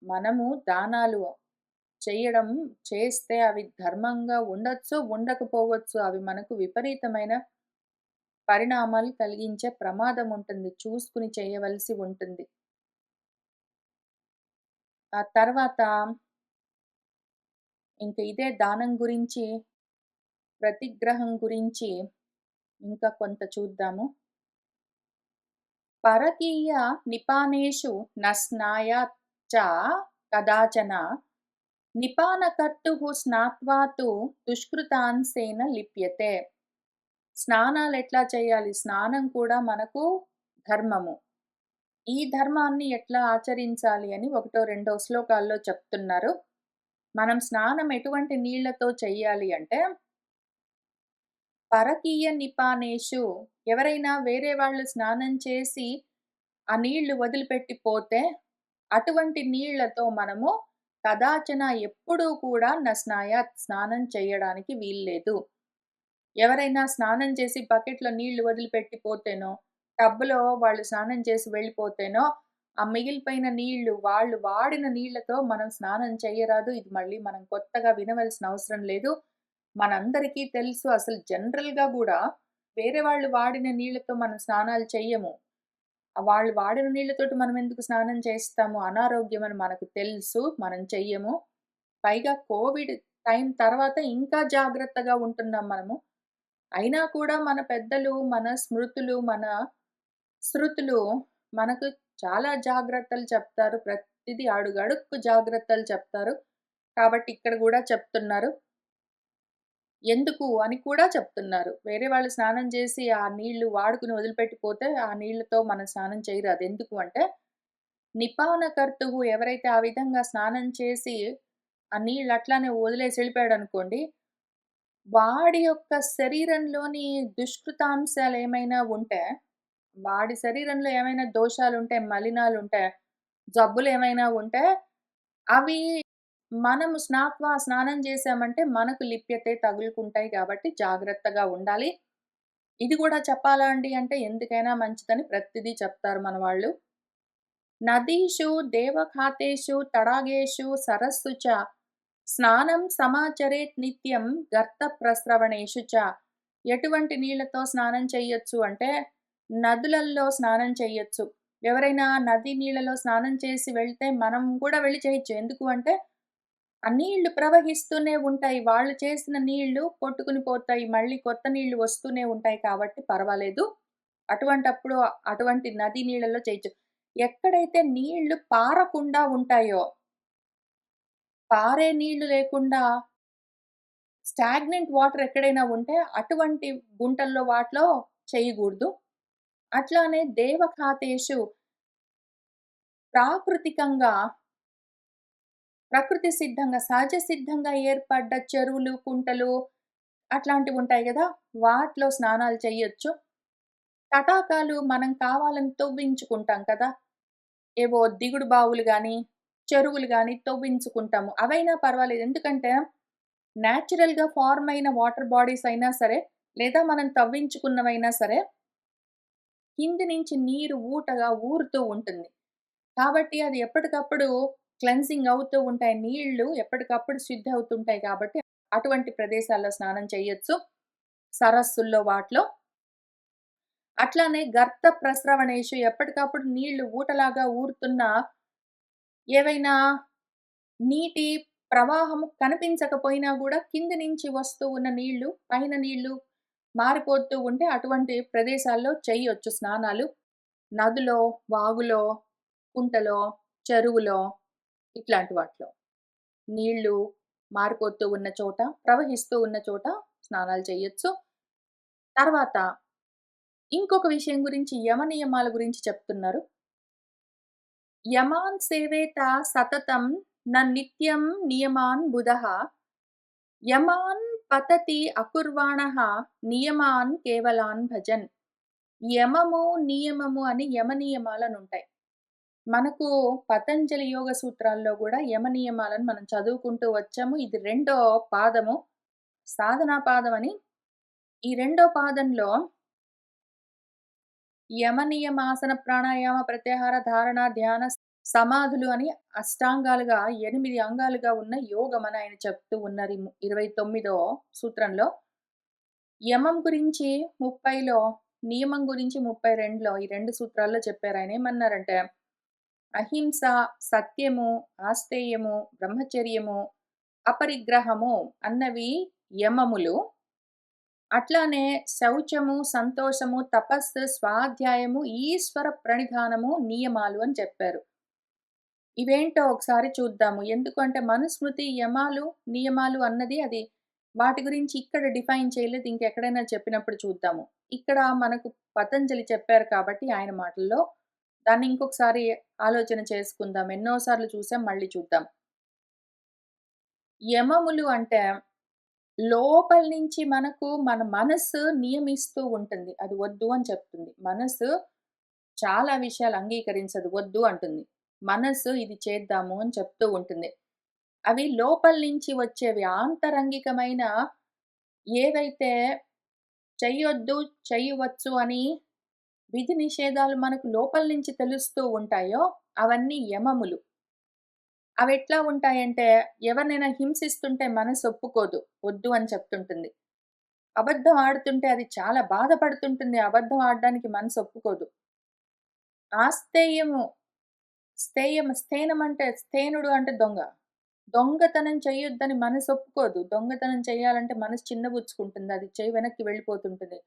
మనము దానాలు చెయ్యడం చేస్తే అవి ధర్మంగా ఉండొచ్చు, ఉండకపోవచ్చు. అవి మనకు విపరీతమైన పరిణామాలు కలిగించే ప్రమాదం ఉంటుంది. చూసుకొని చేయవలసి ఉంటుంది. ఆ తర్వాత ఇంక ఇదే దానం గురించి, ప్రతిగ్రహం గురించి ఇంకా కొంత చూద్దాము. పరకీయ నిపానేషు న స్నాయాత్ చ కదాచన నిపానకర్తుః స్నాత్వా తు దుష్కృతాంశేన లిప్యతే. స్నానాలెట్లా చేయాలి? స్నానం కూడా మనకు ధర్మము. ఈ ధర్మాన్ని ఎట్లా ఆచరించాలి అని ఒకటో, రెండో శ్లోకాల్లో చెప్తున్నారు. మనం స్నానం ఎటువంటి నీళ్లతో చెయ్యాలి అంటే, పరకీయ నిపానేషు ఎవరైనా వేరే వాళ్ళు స్నానం చేసి, ఆ నీళ్లు వదిలిపెట్టి పోతే, అటువంటి నీళ్లతో మనము కదాచన ఎప్పుడూ కూడా నస్నాయాత్ స్నానం చేయడానికి వీల్లేదు. ఎవరైనా స్నానం చేసి బకెట్‌లో నీళ్లు వదిలిపెట్టి పోతేనో, టబ్‌లో వాళ్ళు స్నానం చేసి వెళ్ళిపోతేనో, ఆ మిగిలిపోయిన నీళ్లు వాళ్ళు వాడిన నీళ్లతో మనం స్నానం చెయ్యరాదు. ఇది మళ్ళీ మనం కొత్తగా వినవలసిన అవసరం లేదు. మనందరికీ తెలుసు అసలు జనరల్‌గా గూడా వేరే వాళ్ళు వాడిన నీళ్లతో మనం స్నానాలు చెయ్యము. వాళ్ళు వాడిన నీళ్లతోటి మనం ఎందుకు స్నానం చేస్తాము? అనారోగ్యమని మనకు తెలుసు. మనం చెయ్యము. పైగా కోవిడ్ టైం తర్వాత ఇంకా జాగ్రత్తగా ఉంటున్నాం మనము. అయినా కూడా మన పెద్దలు, మన స్మృతులు, మన శృతులు మనకు చాలా జాగ్రత్తలు చెప్తారు. ప్రతిదీ అడుగడుక్కు జాగ్రత్తలు చెప్తారు. కాబట్టి ఇక్కడ గూడా చెప్తున్నారు. ఎందుకు అని కూడా చెప్తున్నారు. వేరే వాళ్ళు స్నానం చేసి ఆ నీళ్లు వాడుకొని వదిలిపెట్టిపోతే ఆ నీళ్లతో మనం స్నానం చేయరాదు. ఎందుకు అంటే నిపానకర్తువు ఎవరైతే ఆ విధంగా స్నానం చేసి ఆ నీళ్ళు అట్లానే వదిలేసి వెళ్ళిపోయాడనుకోండి, వాడి యొక్క శరీరంలోని దుష్కృతాంశాలేమైనా ఉంటే, వాడి శరీరంలో ఏమైనా దోషాలుంటే, మలినాలుంటే, జబ్బులేమైనా ఉంటే, అవి మనము స్నానం చేశామంటే మనకు లిప్యతే తగులుకుంటాయి కాబట్టి జాగ్రత్తగా ఉండాలి. ఇది గూడా చెప్పాలా అండి అంటే ఎందుకైనా మంచిదని ప్రతిదీ చెప్తారు మన వాళ్ళు. నదీషు, దేవఖాతేషు, తడాగేషు, సరస్సు చ స్నానం సమాచరేత్ నిత్యం గర్త ప్రస్రవణేషు చ. ఎటువంటి నీళ్ళతో స్నానం చెయ్యొచ్చు అంటే, నదులల్లో స్నానం చెయ్యొచ్చు. ఎవరైనా నది నీళ్ళలో స్నానం చేసి వెళ్తే మనం కూడా వెళ్లి చేయొచ్చు. ఎందుకు అంటే, ఆ నీళ్లు ప్రవహిస్తూనే ఉంటాయి. వాళ్ళు చేసిన నీళ్లు కొట్టుకుని పోతాయి. మళ్ళీ కొత్త నీళ్లు వస్తూనే ఉంటాయి కాబట్టి పర్వాలేదు. అటువంటప్పుడు అటువంటి నది నీళ్ళలో చేయొచ్చు. ఎక్కడైతే నీళ్లు పారకుండా ఉంటాయో, పారే నీళ్లు లేకుండా స్టాగ్నెంట్ వాటర్ ఎక్కడైనా ఉంటే అటువంటి గుంటల్లో వాటిలో చేయగూడదు. అట్లానే దేవఖాతేషు ప్రాకృతికంగా, ప్రకృతి సిద్ధంగా, సహజ సిద్ధంగా ఏర్పడ్డ చెరువులు, కుంటలు అట్లాంటివుంటాయి గదా! వాటిలో స్నానాలు చెయ్యొచ్చు. తటాకాలు మనం కావాలని తవ్వించుకుంటాం కదా! ఏవో దిగుడు బావులు గానీ, చెరువులు గానీ తవ్వించుకుంటాము. అవైనా పర్వాలేదు. ఎందుకంటే, నేచురల్‌గా ఫార్మ్ అయిన వాటర్ బాడీస్ అయినా సరే, లేదా మనం తవ్వించుకున్నవైనా సరే, కింది నుంచి నీరు ఊటగా ఊరుతూ ఉంటుంది. కాబట్టి అది ఎప్పటికప్పుడు క్లెన్సింగ్ అవుతూ ఉంటాయి. నీళ్లు ఎప్పటికప్పుడు శుద్ధి అవుతుంటాయి కాబట్టి, అటువంటి ప్రదేశాల్లో స్నానం చేయొచ్చు. సరస్సుల్లో వాటిలో. అట్లానే గర్త ప్రస్రవణేషు ఎప్పటికప్పుడు నీళ్లు ఊటలాగా ఊరుతున్న ఏవైనా నీటి ప్రవాహము కనిపించకపోయినా గూడా కింది నుంచి వస్తూ ఉన్న నీళ్లు, పైన నీళ్లు మారిపోతూ ఉంటే అటువంటి ప్రదేశాల్లో చెయ్యొచ్చు స్నానాలు. నదిలో, వాగులో, కుంటలో, చెరువులో ఇట్లాంటి వాటిలో. నీళ్లు మారిపోతూ ఉన్న చోట, ప్రవహిస్తూ ఉన్న చోట స్నానాలు చెయ్యొచ్చు. తర్వాత ఇంకొక విషయం గురించి యమ నియమాల గురించి చెప్తున్నారు. యమాన్ సేవేత సతతం న నిత్యం నియమాన్ బుధః యమాన్ పతతి అకుర్వాణః నియమాన్ కేవలాన్ భజన్. యమము, నియమము అని యమ నియమాలనుంటాయి. మనకు పతంజలి యోగ సూత్రాల్లో గూడా యమ నియమాలను మనం చదువుకుంటూ వచ్చాము. ఇది రెండో పాదము. సాధనా పాదమని ఈ రెండో పాదంలో యమ నియమాసన ప్రాణాయామ ప్రత్యాహార ధారణ ధ్యాన సమాధులు అని అష్టాంగాలుగా 8 అంగాలుగా ఉన్న యోగమని ఆయన చెప్తూ ఉన్నారు. 29వ సూత్రంలో. యమం గురించి 30లో, నియమం గురించి 32లో ఈ 2 సూత్రాల్లో చెప్పారు. ఆయన ఏమన్నారంటే, అహింస, సత్యము, ఆస్తేయము, బ్రహ్మచర్యము, అపరిగ్రహము అన్నవి యమములు. అట్లానే శౌచము, సంతోషము, తపస్సు, స్వాధ్యాయము, ఈశ్వర ప్రణిధానము నియమాలు అని చెప్పారు. ఇవేంటో ఒకసారి చూద్దాము. ఎందుకంటే మనుస్మృతి యమాలు, నియమాలు అన్నది అది వాటి గురించి ఇక్కడ డిఫైన్ చేయలేదు. ఇంకెక్కడైనా చెప్పినప్పుడు చూద్దాము. ఇక్కడ మనకు పతంజలి చెప్పారు కాబట్టి ఆయన మాటల్లో దాన్ని ఇంకొకసారి ఆలోచన చేసుకుందాం. ఎన్నో సార్లు చూసాం మళ్ళీ చూద్దాం. యమములు అంటే లోపల నుంచి మనకు మన మనస్సు నియమిస్తూ ఉంటుంది. అది వద్దు అని చెప్తుంది. మనసు చాలా విషయాలు అంగీకరించదు. వద్దు అంటుంది. మనస్సు ఇది చేద్దాము అని చెప్తూ ఉంటుంది. అవి లోపల నుంచి వచ్చేవి ఆంతరంగికమైన ఏవైతే చెయ్యొద్దు, చెయ్యవచ్చు అని విధి నిషేధాలు మనకు లోపల నుంచి తెలుస్తూ ఉంటాయో అవన్నీ యమములు. అవెట్లా ఉంటాయంటే ఎవరినైనా హింసిస్తుంటే మనసు ఒప్పుకోదు. వద్దు అని చెప్తుంటుంది. అబద్ధం ఆడుతుంటే అది చాలా బాధపడుతుంటుంది. అబద్ధం ఆడడానికి మనసు ఒప్పుకోదు. ఆస్తేయము, స్థేనం అంటే స్థేనుడు అంటే దొంగ. దొంగతనం చేయొద్దని మనసు ఒప్పుకోదు. దొంగతనం చేయాలంటే మనసు చిన్నబుచ్చుకుంటుంది. అది చెయ్యి వెనక్కి వెళ్ళిపోతుంటుంది.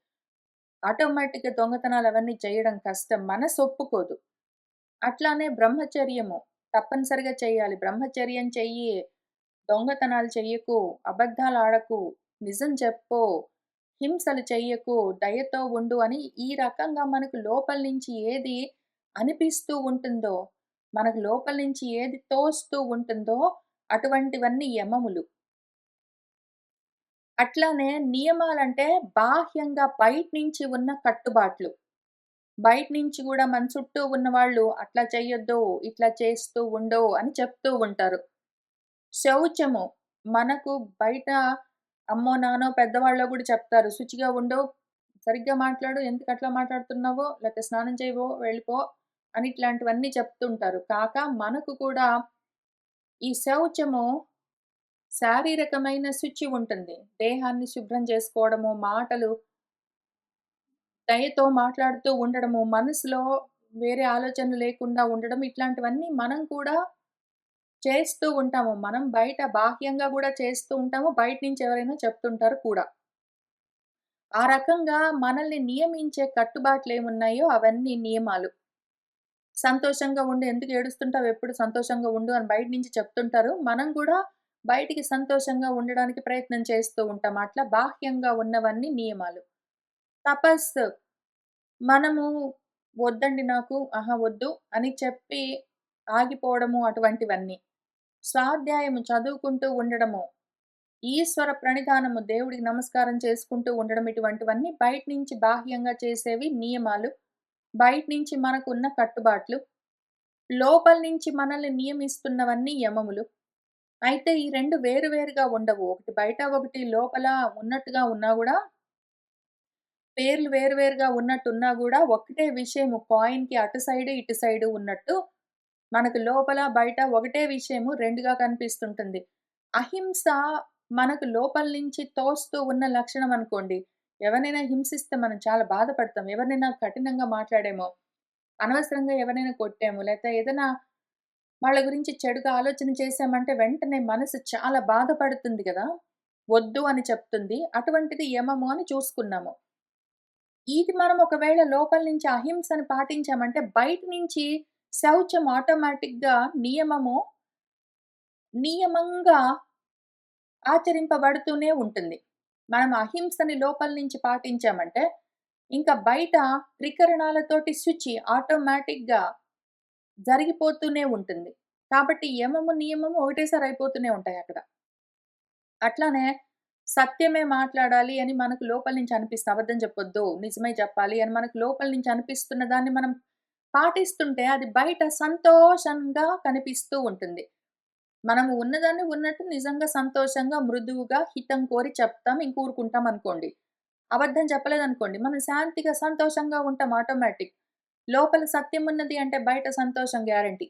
ఆటోమేటిక్‌గా దొంగతనాలు అవన్నీ చేయడం కష్టం. మనసు ఒప్పుకోదు. అట్లానే బ్రహ్మచర్యము తప్పనిసరిగా చేయాలి. బ్రహ్మచర్యం చెయ్యి. దొంగతనాలు చెయ్యకు, అబద్ధాలాడకు, నిజం చెప్పు, హింసలు చెయ్యకు, దయతో ఉండు అని ఈ రకంగా మనకు లోపల నుంచి ఏది అనిపిస్తూ ఉంటుందో, మనకు లోపల నుంచి ఏది తోస్తూ ఉంటుందో అటువంటివన్నీ యమములు. అట్లానే నియమాలంటే బాహ్యంగా బయట నుంచి ఉన్న కట్టుబాట్లు. బయట నుంచి గూడా మన చుట్టూ ఉన్నవాళ్ళు అట్లా చెయ్యొద్దు, ఇట్లా చేస్తూ ఉండు అని చెప్తూ ఉంటారు. శౌచము. మనకు బయట అమ్మో, నాన్నో, పెద్దవాళ్ళో గూడా చెప్తారు. శుచిగా ఉండు, సరిగ్గా మాట్లాడు, ఎందుకట్లా మాట్లాడుతున్నావో, లేతే స్నానం చేయవో, వెళ్ళిపో అని ఇట్లాంటివన్నీ చెప్తుంటారు. మనకు కూడా ఈ శౌచము శారీరకమైన శుచి ఉంటుంది. దేహాన్ని శుభ్రం చేసుకోవడము, మాటలు దయతో మాట్లాడుతూ ఉండడము, మనసులో వేరే ఆలోచనలు లేకుండా ఉండడం ఇట్లాంటివన్నీ మనం కూడా చేస్తూ ఉంటాము. మనం బయట బాహ్యంగా గూడా చేస్తూ ఉంటాము. బయట నుంచి ఎవరైనా చెప్తుంటారు కూడా. ఆ రకంగా మనల్ని నియమించే కట్టుబాట్లేమున్నాయో అవన్నీ నియమాలు. సంతోషంగా ఉండు, ఎందుకు ఏడుస్తుంటావు? ఎప్పుడు సంతోషంగా ఉండు అని బయట నుంచి చెప్తుంటారు. మనం గూడా బయటికి సంతోషంగా ఉండడానికి ప్రయత్నం చేస్తూ ఉంటాం. అట్లా బాహ్యంగా ఉన్నవన్నీ నియమాలు. తపస్సు మనము వద్దండి నాకు, అహా! వద్దు అని చెప్పి ఆగిపోవడము అటువంటివన్నీ. స్వాధ్యాయము చదువుకుంటూ ఉండడము, ఈశ్వర ప్రణిధానము దేవుడికి నమస్కారం చేసుకుంటూ ఉండడం ఇటువంటివన్నీ బయట నుంచి బాహ్యంగా చేసేవి నియమాలు. బయట నుంచి మనకున్న కట్టుబాట్లు. లోపల నుంచి మనల్ని నియమిస్తున్నవన్నీ యమములు. అయితే ఈ 2 వేరు వేరుగా ఉండవు. ఒకటి బయట, ఒకటి లోపల ఉన్నట్టుగా ఉన్నా గూడా, పేర్లు వేరు వేరుగా ఉన్నట్టున్నా గూడా, ఒకటే విషయము కాయిన్‌కి అటు సైడు, ఇటు సైడు ఉన్నట్టు, మనకు లోపల, బయట ఒకటే విషయము 2గా కనిపిస్తుంటుంది. అహింస మనకు లోపల నుంచి తోస్తూ ఉన్న లక్షణం అనుకోండి. ఎవరినైనా హింసిస్తే మనం చాలా బాధపడతాం. ఎవరినైనా కఠినంగా మాట్లాడామో, అనవసరంగా ఎవరినైనా కొట్టామో, లేతే ఏదైనా వాళ్ళ గురించి చెడుగా ఆలోచన చేశామంటే వెంటనే మనసు చాలా బాధపడుతుంది గదా! వద్దు అని చెప్తుంది. అటువంటిది యమము అని చూసుకున్నాము. ఇది మనం ఒకవేళ లోపల నుంచి అహింసను పాటించామంటే బయట నుంచి శౌచం ఆటోమేటిక్‌గా నియమంగా ఆచరింపబడుతూనే ఉంటుంది. మనం అహింసని లోపల నుంచి పాటించామంటే, ఇంకా బయట త్రికరణాలతోటి శుచి ఆటోమేటిక్‌గా జరిగిపోతూనే ఉంటుంది. కాబట్టి యమము, నియమము ఒకటేసారి అయిపోతూనే ఉంటాయక్కడ. అట్లానే సత్యమే మాట్లాడాలి అని మనకు లోపల నుంచి అనిపిస్తే అబద్ధం చెప్పొద్దు, నిజమే చెప్పాలి అని మనకు లోపల నుంచి అనిపిస్తున్న దాన్ని మనం పాటిస్తుంటే అది బయట సంతోషంగా కనిపిస్తూ ఉంటుంది. మనము ఉన్నదాన్ని ఉన్నట్టు నిజంగా సంతోషంగా, మృదువుగా, హితం కోరి చెప్తాం. ఇంక ఊరుకుంటాం అనుకోండి. అబద్ధం చెప్పలేదనుకోండి, మనం శాంతిగా, సంతోషంగా ఉంటాం ఆటోమేటిక్. లోపల సత్యం ఉన్నది అంటే బయట సంతోషం గ్యారంటీ.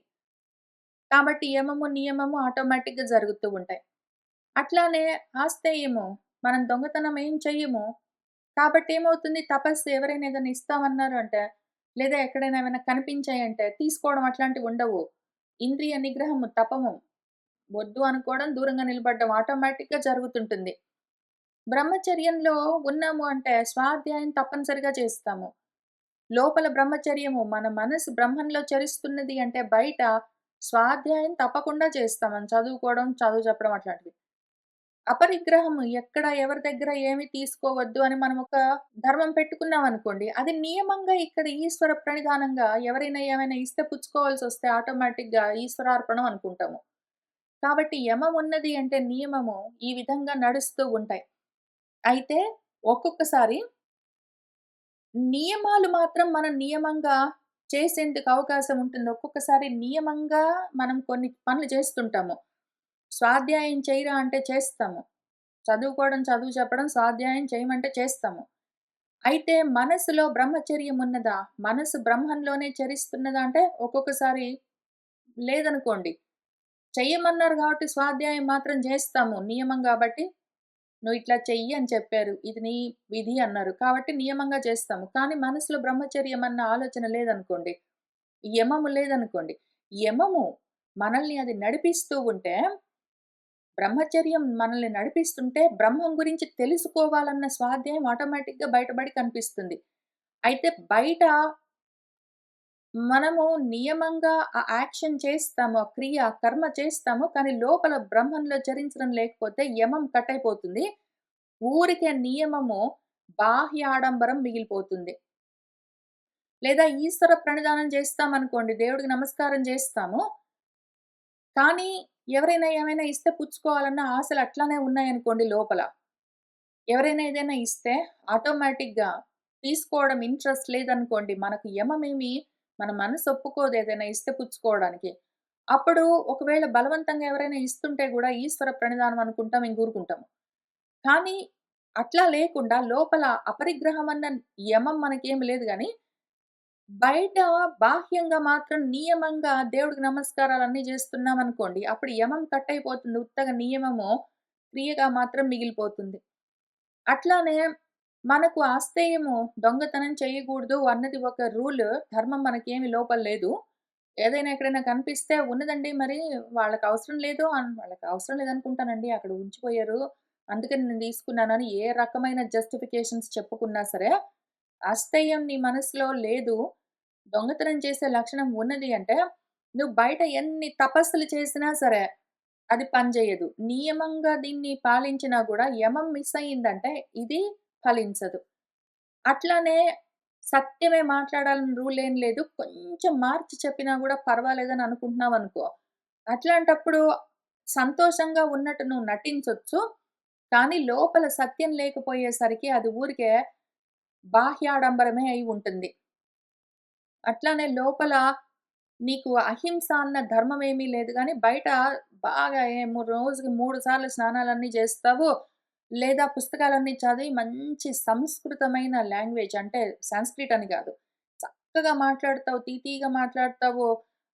కాబట్టి యమము, నియమము ఆటోమేటిక్‌గా జరుగుతూ ఉంటాయి. అట్లానే ఆస్తేయము. మనం దొంగతనం ఏం చెయ్యము. కాబట్టి ఏమవుతుంది తపస్సు ఎవరైనా ఏదైనా ఇస్తామన్నారు అంటే, లేదా ఎక్కడైనా ఏమైనా కనిపించాయంటే తీసుకోవడం అట్లాంటివి ఉండవు. ఇంద్రియ నిగ్రహము, తపము. వద్దు అనుకోవడం, దూరంగా నిలబడడం ఆటోమేటిక్‌గా జరుగుతుంటుంది. బ్రహ్మచర్యంలో ఉన్నాము అంటే స్వాధ్యాయం తప్పనిసరిగా చేస్తాము. లోపల బ్రహ్మచర్యము మన మనసు బ్రహ్మంలో చరిస్తున్నది అంటే బయట స్వాధ్యాయం తప్పకుండా చేస్తాం. మనం చదువుకోవడం, చదువు చెప్పడం అట్లాంటివి. అపరిగ్రహము ఎక్కడ ఎవరి దగ్గర ఏమి తీసుకోవద్దు అని మనం ఒక ధర్మం పెట్టుకున్నామనుకోండి. అది నియమంగా ఇక్కడ ఈశ్వర ప్రణిధానంగా ఎవరైనా ఏమైనా ఇస్తే పుచ్చుకోవాల్సొస్తే ఆటోమేటిక్‌గా ఈశ్వరార్పణం అనుకుంటాము. కాబట్టి యమం ఉన్నది అంటే నియమము ఈ విధంగా నడుస్తూ ఉంటాయి. అయితే ఒక్కొక్కసారి నియమాలు మాత్రం మనం నియమంగా చేసేందుకు అవకాశం ఉంటుంది. ఒక్కొక్కసారి నియమంగా మనం కొన్ని పనులు చేస్తుంటాము. స్వాధ్యాయం చెయ్యరా అంటే చేస్తాము. చదువుకోవడం, చదువు చెప్పడం, స్వాధ్యాయం చేయమంటే చేస్తాము. అయితే మనసులో బ్రహ్మచర్యం ఉన్నదా? మనసు బ్రహ్మంలోనే చరిస్తున్నదా అంటే ఒక్కొక్కసారి లేదనుకోండి. చెయ్యమన్నారు కాబట్టి స్వాధ్యాయం మాత్రం చేస్తాము. నియమం గాబట్టి, నువ్విట్లా చెయ్యి అని చెప్పారు. ఇది నీ విధి అన్నారు. కాబట్టి నియమంగా చేస్తాము. కానీ మనసులో బ్రహ్మచర్యం అన్న ఆలోచన లేదనుకోండి. యమము లేదనుకోండి. యమము మనల్ని అది నడిపిస్తూ ఉంటే, బ్రహ్మచర్యం మనల్ని నడిపిస్తుంటే, బ్రహ్మం గురించి తెలుసుకోవాలన్న స్వాధ్యాయం ఆటోమేటిక్‌గా బయటపడి కనిపిస్తుంది. అయితే బయట మనము నియమంగా ఆ యాక్షన్ చేస్తాము. ఆ క్రియ, కర్మ చేస్తాము. కానీ లోపల బ్రహ్మంలో చరించడం లేకపోతే యమం కట్ అయిపోతుంది. ఊరికే నియమము బాహ్య ఆడంబరం మిగిలిపోతుంది. లేదా ఈశ్వర ప్రణిధానం చేస్తామనుకోండి. దేవుడికి నమస్కారం చేస్తాము. కానీ ఎవరైనా ఏమైనా ఇస్తే పుచ్చుకోవాలన్న ఆశలు అట్లానే ఉన్నాయనుకోండి లోపల. ఎవరైనా ఏదైనా ఇస్తే ఆటోమేటిక్‌గా తీసుకోవడం ఇంట్రెస్ట్ లేదనుకోండి. మనకు యమమేమి మన మనసు ఒప్పుకోదు ఏదైనా ఇస్తే పుచ్చుకోవడానికి. అప్పుడు ఒకవేళ బలవంతంగా ఎవరైనా ఇస్తుంటే గూడా ఈశ్వర ప్రణిధానం అనుకుంటాం ఇంక ఊరుకుంటాము. కానీ అట్లా లేకుండా లోపల అపరిగ్రహం అన్న యమం మనకేమి లేదు గానీ, బయట బాహ్యంగా మాత్రం నియమంగా దేవుడికి నమస్కారాలన్నీ జేస్తున్నామనుకోండి. అప్పుడు యమం కట్ అయిపోతుంది. ఉత్తగా నియమము క్రియగా మాత్రం మిగిలిపోతుంది. అట్లానే మనకు ఆస్తేయము దొంగతనం చేయకూడదు అన్నది ఒక రూల్. ధర్మం మనకేమి లోపల లేదు. ఏదైనా ఎక్కడైనా కనిపిస్తే ఉన్నదండి మరి వాళ్ళకవసరం లేదు వాళ్ళకవసరం లేదనుకుంటానండి. అక్కడ ఉంచిపోయారు. అందుకని నేను తీసుకున్నానని ఏ రకమైన జస్టిఫికేషన్స్ చెప్పుకున్నా సరే, అస్థేయం నీ మనసులో లేదు. దొంగతనం చేసే లక్షణం ఉన్నది అంటే, నువ్వు బయట ఎన్ని తపస్సులు చేసినా సరే, అది పనిచేయదు. నియమంగా దీన్ని పాలించినా గూడా యమం మిస్ అయిందంటే ఇది ఫలించదు. అట్లానే సత్యమే మాట్లాడాలని రూల్ ఏం లేదు. కొంచెం మార్చి చెప్పినా గూడా పర్వాలేదని అనుకుంటున్నావనుకో, అట్లాంటప్పుడు సంతోషంగా ఉన్నట్టు నువ్వు నటించొచ్చు. కానీ లోపల సత్యం లేకపోయేసరికి అది ఊరికే బాహ్యాడంబరమే అయి ఉంటుంది. అట్లానే లోపల నీకు అహింస అన్న ధర్మమేమీ లేదు గానీ, బయట బాగా రోజుకి 3 సార్లు స్నానాలన్నీ చేస్తావు. లేదా పుస్తకాలన్నీ చదివి మంచి సంస్కృతమైన లాంగ్వేజ్ అంటే సంస్క్రిట్ అని గాదు. చక్కగా మాట్లాడతావు, తీయగా మాట్లాడతావు.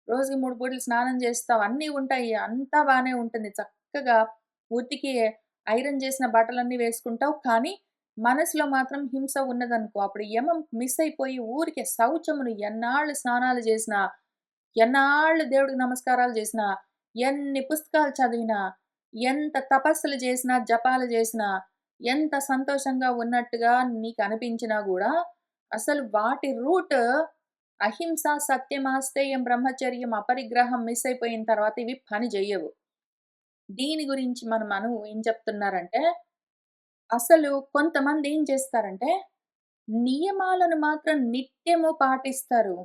రోజుకి 3 పూటలు స్నానం చేస్తావు. అన్నీ ఉంటాయి. అంతా బానే ఉంటుంది. చక్కగా ఉతికి ఐరన్ చేసిన బట్టలన్నీ వేసుకుంటావు. కానీ మనసులో మాత్రం హింస ఉన్నదనుకో, అప్పుడు యమం మిస్ అయిపోయి ఊరికే శౌచమును ఎన్నాళ్ళు స్నానాలు చేసినా, ఎన్నాళ్ళు దేవుడికి నమస్కారాలు చేసినా, ఎన్ని పుస్తకాలు చదివినా, ఎంత తపస్సులు చేసినా, జపాలు చేసినా, ఎంత సంతోషంగా ఉన్నట్టుగా నీకనిపించినా గూడా, అసలు వాటి రూట్ అహింస, సత్యం, ఆస్తేయం, బ్రహ్మచర్యం, అపరిగ్రహం మిస్ అయిపోయిన తర్వాత ఇవి పని జెయ్యవు. దీని గురించి మన మనువు ఏం చెప్తున్నారంటే, అసలు కొంతమంది ఏం చేస్తారంటే, నియమాలను మాత్రం నిత్యము పాటిస్తారు.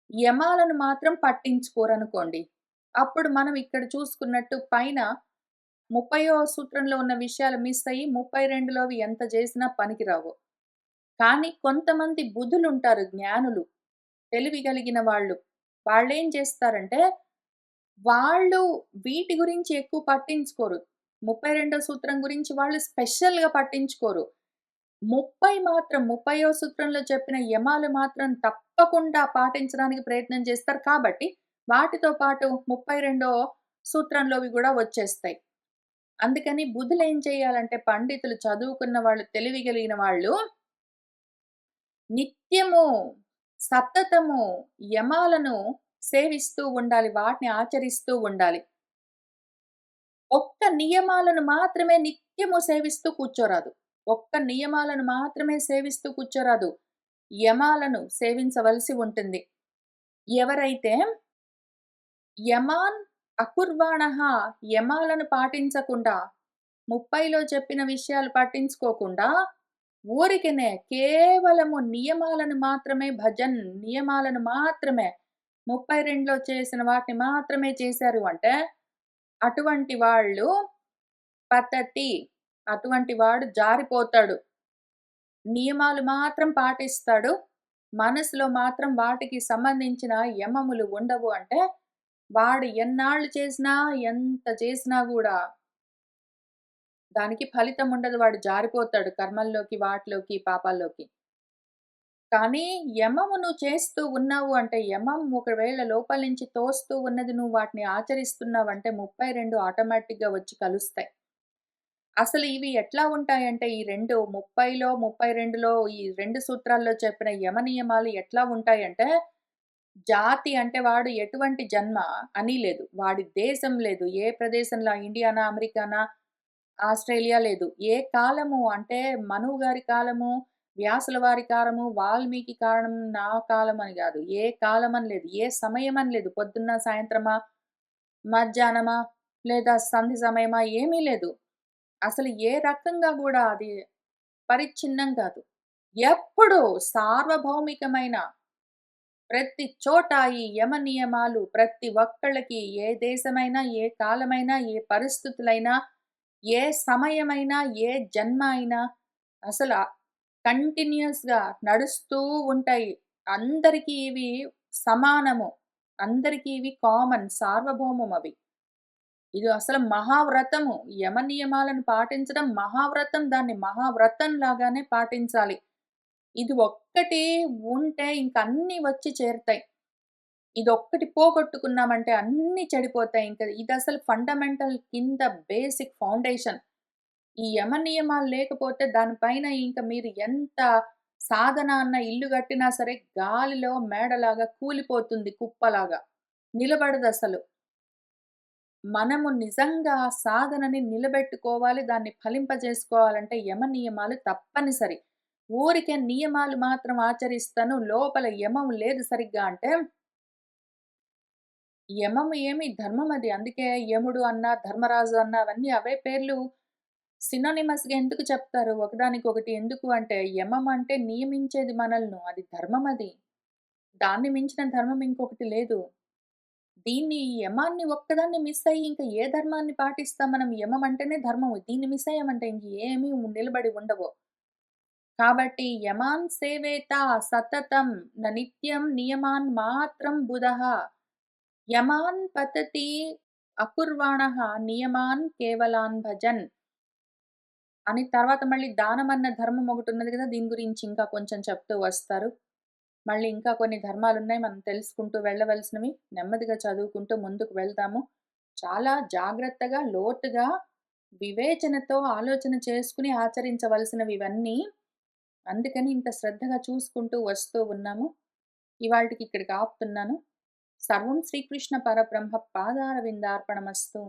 యమాలను మాత్రం పట్టించుకోరనుకోండి. అప్పుడు మనం ఇక్కడ చూసుకున్నట్టు పైన 30వ సూత్రంలో ఉన్న విషయాలు మిస్ అయ్యి 32లోవి ఎంత చేసినా పనికిరావు. కానీ కొంతమంది బుధులుంటారు జ్ఞానులు, తెలివి కలిగిన వాళ్ళు. వాళ్ళేం చేస్తారంటే, వాళ్ళు వీటి గురించి ఎక్కువ పట్టించుకోరు. 32 సూత్రం గురించి వాళ్ళు స్పెషల్‌గా పట్టించుకోరు. 30వ సూత్రంలో చెప్పిన యమాలు మాత్రం తప్పకుండా పాటించడానికి ప్రయత్నం చేస్తారు. కాబట్టి వాటితో పాటు 32 సూత్రంలోవి గూడా వచ్చేస్తాయి. అందుకని బుధులేం చేయాలంటే పండితులు, చదువుకున్న వాళ్ళు, తెలివి కలిగిన వాళ్ళు నిత్యము, సతతము యమాలను సేవిస్తూ ఉండాలి. వాటిని ఆచరిస్తూ ఉండాలి. ఒక్క నియమాలను మాత్రమే నిత్యము సేవిస్తూ కూర్చోరాదు. ఒక్క నియమాలను మాత్రమే సేవిస్తూ కూర్చోరాదు. యమాలను సేవించవలసి ఉంటుంది. ఎవరైతే యమాన్ అకుర్వాణః యమాలను పాటించకుండా 30లో చెప్పిన విషయాలు పట్టించుకోకుండా ఊరికనే కేవలము నియమాలను మాత్రమే నియమాలను మాత్రమే 32లో చేసిన వాటిని మాత్రమే చేశారు అంటే అటువంటి వాళ్ళు పతతి. అటువంటి వాడు జారిపోతాడు. నియమాలు మాత్రం పాటిస్తాడు. మనసులో మాత్రం వాటికి సంబంధించిన యమములు ఉండవు అంటే, వాడు ఎన్నాళ్ళు చేసినా, ఎంత చేసినా గూడా దానికి ఫలితం ఉండదు. వాడు జారిపోతాడు కర్మల్లోకి, వాటిలోకి, పాపాల్లోకి. కానీ యమము నువ్వు చేస్తూ ఉన్నావు అంటే, యమం ఒకవేళ లోపల నుంచి తోస్తూ ఉన్నది నువ్వు వాటిని ఆచరిస్తున్నావంటే 32 ఆటోమేటిక్‌గా వచ్చి కలుస్తాయి. అసలు ఇవి ఎట్లా ఉంటాయంటే ఈ 30లో, 32లో ఈ 2 సూత్రాల్లో చెప్పిన యమ నియమాలు ఎట్లా ఉంటాయంటే, జాతి అంటే వాడు ఎటువంటి జన్మ అని లేదు. వాడి దేశం లేదు. ఏ ప్రదేశంలో ఇండియానా, అమెరికానా, ఆస్ట్రేలియా లేదు. ఏ కాలము అంటే మనువు గారి కాలము, వ్యాసుల వారి కాలము, వాల్మీకి కాలం, నా కాలం అని గాదు. ఏ కాలం అని లేదు. ఏ సమయం అని లేదు. పొద్దున్న, సాయంత్రమా, మధ్యాహ్నమా, లేదా సంధి సమయమా ఏమీ లేదు. అసలు ఏ రకంగా గూడా అది పరిచ్ఛిన్నం కాదు. ఎప్పుడూ సార్వభౌమికమైన ప్రతి చోట ఈ యమ నియమాలు ప్రతి ఒక్కళ్ళకి ఏ దేశమైనా, ఏ కాలమైనా, ఏ పరిస్థితులైనా, ఏ సమయమైనా, ఏ జన్మ అయినా అసల కంటిన్యూయస్‌గా నడుస్తూ ఉంటాయి. అందరికీ ఇవి సమానము. అందరికీ ఇవి కామన్ సార్వభౌమం అవి. ఇది అసలు మహావ్రతము. యమ నియమాలను పాటించడం మహావ్రతం. దాన్ని మహావ్రతం లాగానే పాటించాలి. ఇది ఒక్కటి ఉంటే ఇంక అన్నీ వచ్చి చేరుతాయి. ఇదొక్కటి పోగొట్టుకున్నామంటే అన్నీ చెడిపోతాయి. ఇంక ఇదసలు ఫండమెంటల్ కింద బేసిక్ ఫౌండేషన్. ఈ యమ నియమాలు లేకపోతే దానిపైన ఇంక మీరు ఎంత సాధన అన్న ఇల్లు కట్టినా సరే గాలిలో మేడలాగా కూలిపోతుంది కుప్పలాగా. నిలబడదసలు. మనము నిజంగా సాధనని నిలబెట్టుకోవాలి. దాన్ని ఫలింపజేసుకోవాలంటే యమ నియమాలు తప్పనిసరి. ఊరికే నియమాలు మాత్రం ఆచరిస్తాను. లోపల యమం లేదు సరిగ్గా అంటే, యమం ఏమి ధర్మం అది. అందుకే యముడు అన్నా, ధర్మరాజు అన్నా అవన్నీ అవే పేర్లు సినోనిమస్‌గా ఎందుకు చెప్తారు? ఒకదానికొకటి ఎందుకు అంటే, యమం అంటే నియమించేది మనల్ని. అది ధర్మం అది. దాన్ని మించిన ధర్మం ఇంకొకటి లేదు. దీన్ని ఈ యమాన్ని ఒక్కదాన్ని మిస్ అయ్యి ఇంక ఏ ధర్మాన్ని పాటిస్తాం మనం? యమం అంటేనే ధర్మం. దీన్ని మిస్ అయ్యామంటే ఇంక ఏమీ నిలబడి ఉండవు. కాబట్టి యమాన్ సేవేత సతతం నిత్యం నియమాన్ మాత్రం బుధః. యమాన్ పతతి అకుర్వాణః నియమాన్ కేవలాన్ భజన్. అని తర్వాత మళ్ళీ దానమన్న ధర్మం ఒకటున్నది గదా! దీని గురించి ఇంకా కొంచెం చెప్తూ వస్తారు. మళ్ళీ ఇంకా కొన్ని ధర్మాలున్నాయి మనం తెలుసుకుంటూ వెళ్ళవలసినవి. నెమ్మదిగా చదువుకుంటూ ముందుకు వెళ్దాము. చాలా జాగ్రత్తగా, లోతుగా, వివేచనతో ఆలోచన చేసుకొని ఆచరించవలసినవి ఇవన్నీ. అందుకని ఇంత శ్రద్ధగా చూసుకుంటూ వస్తూ ఉన్నాము. ఇవాల్టికి ఇక్కడికి ఆపుతున్నాను. సర్వం శ్రీకృష్ణ పరబ్రహ్మ పాదారవిందార్పణమస్తు.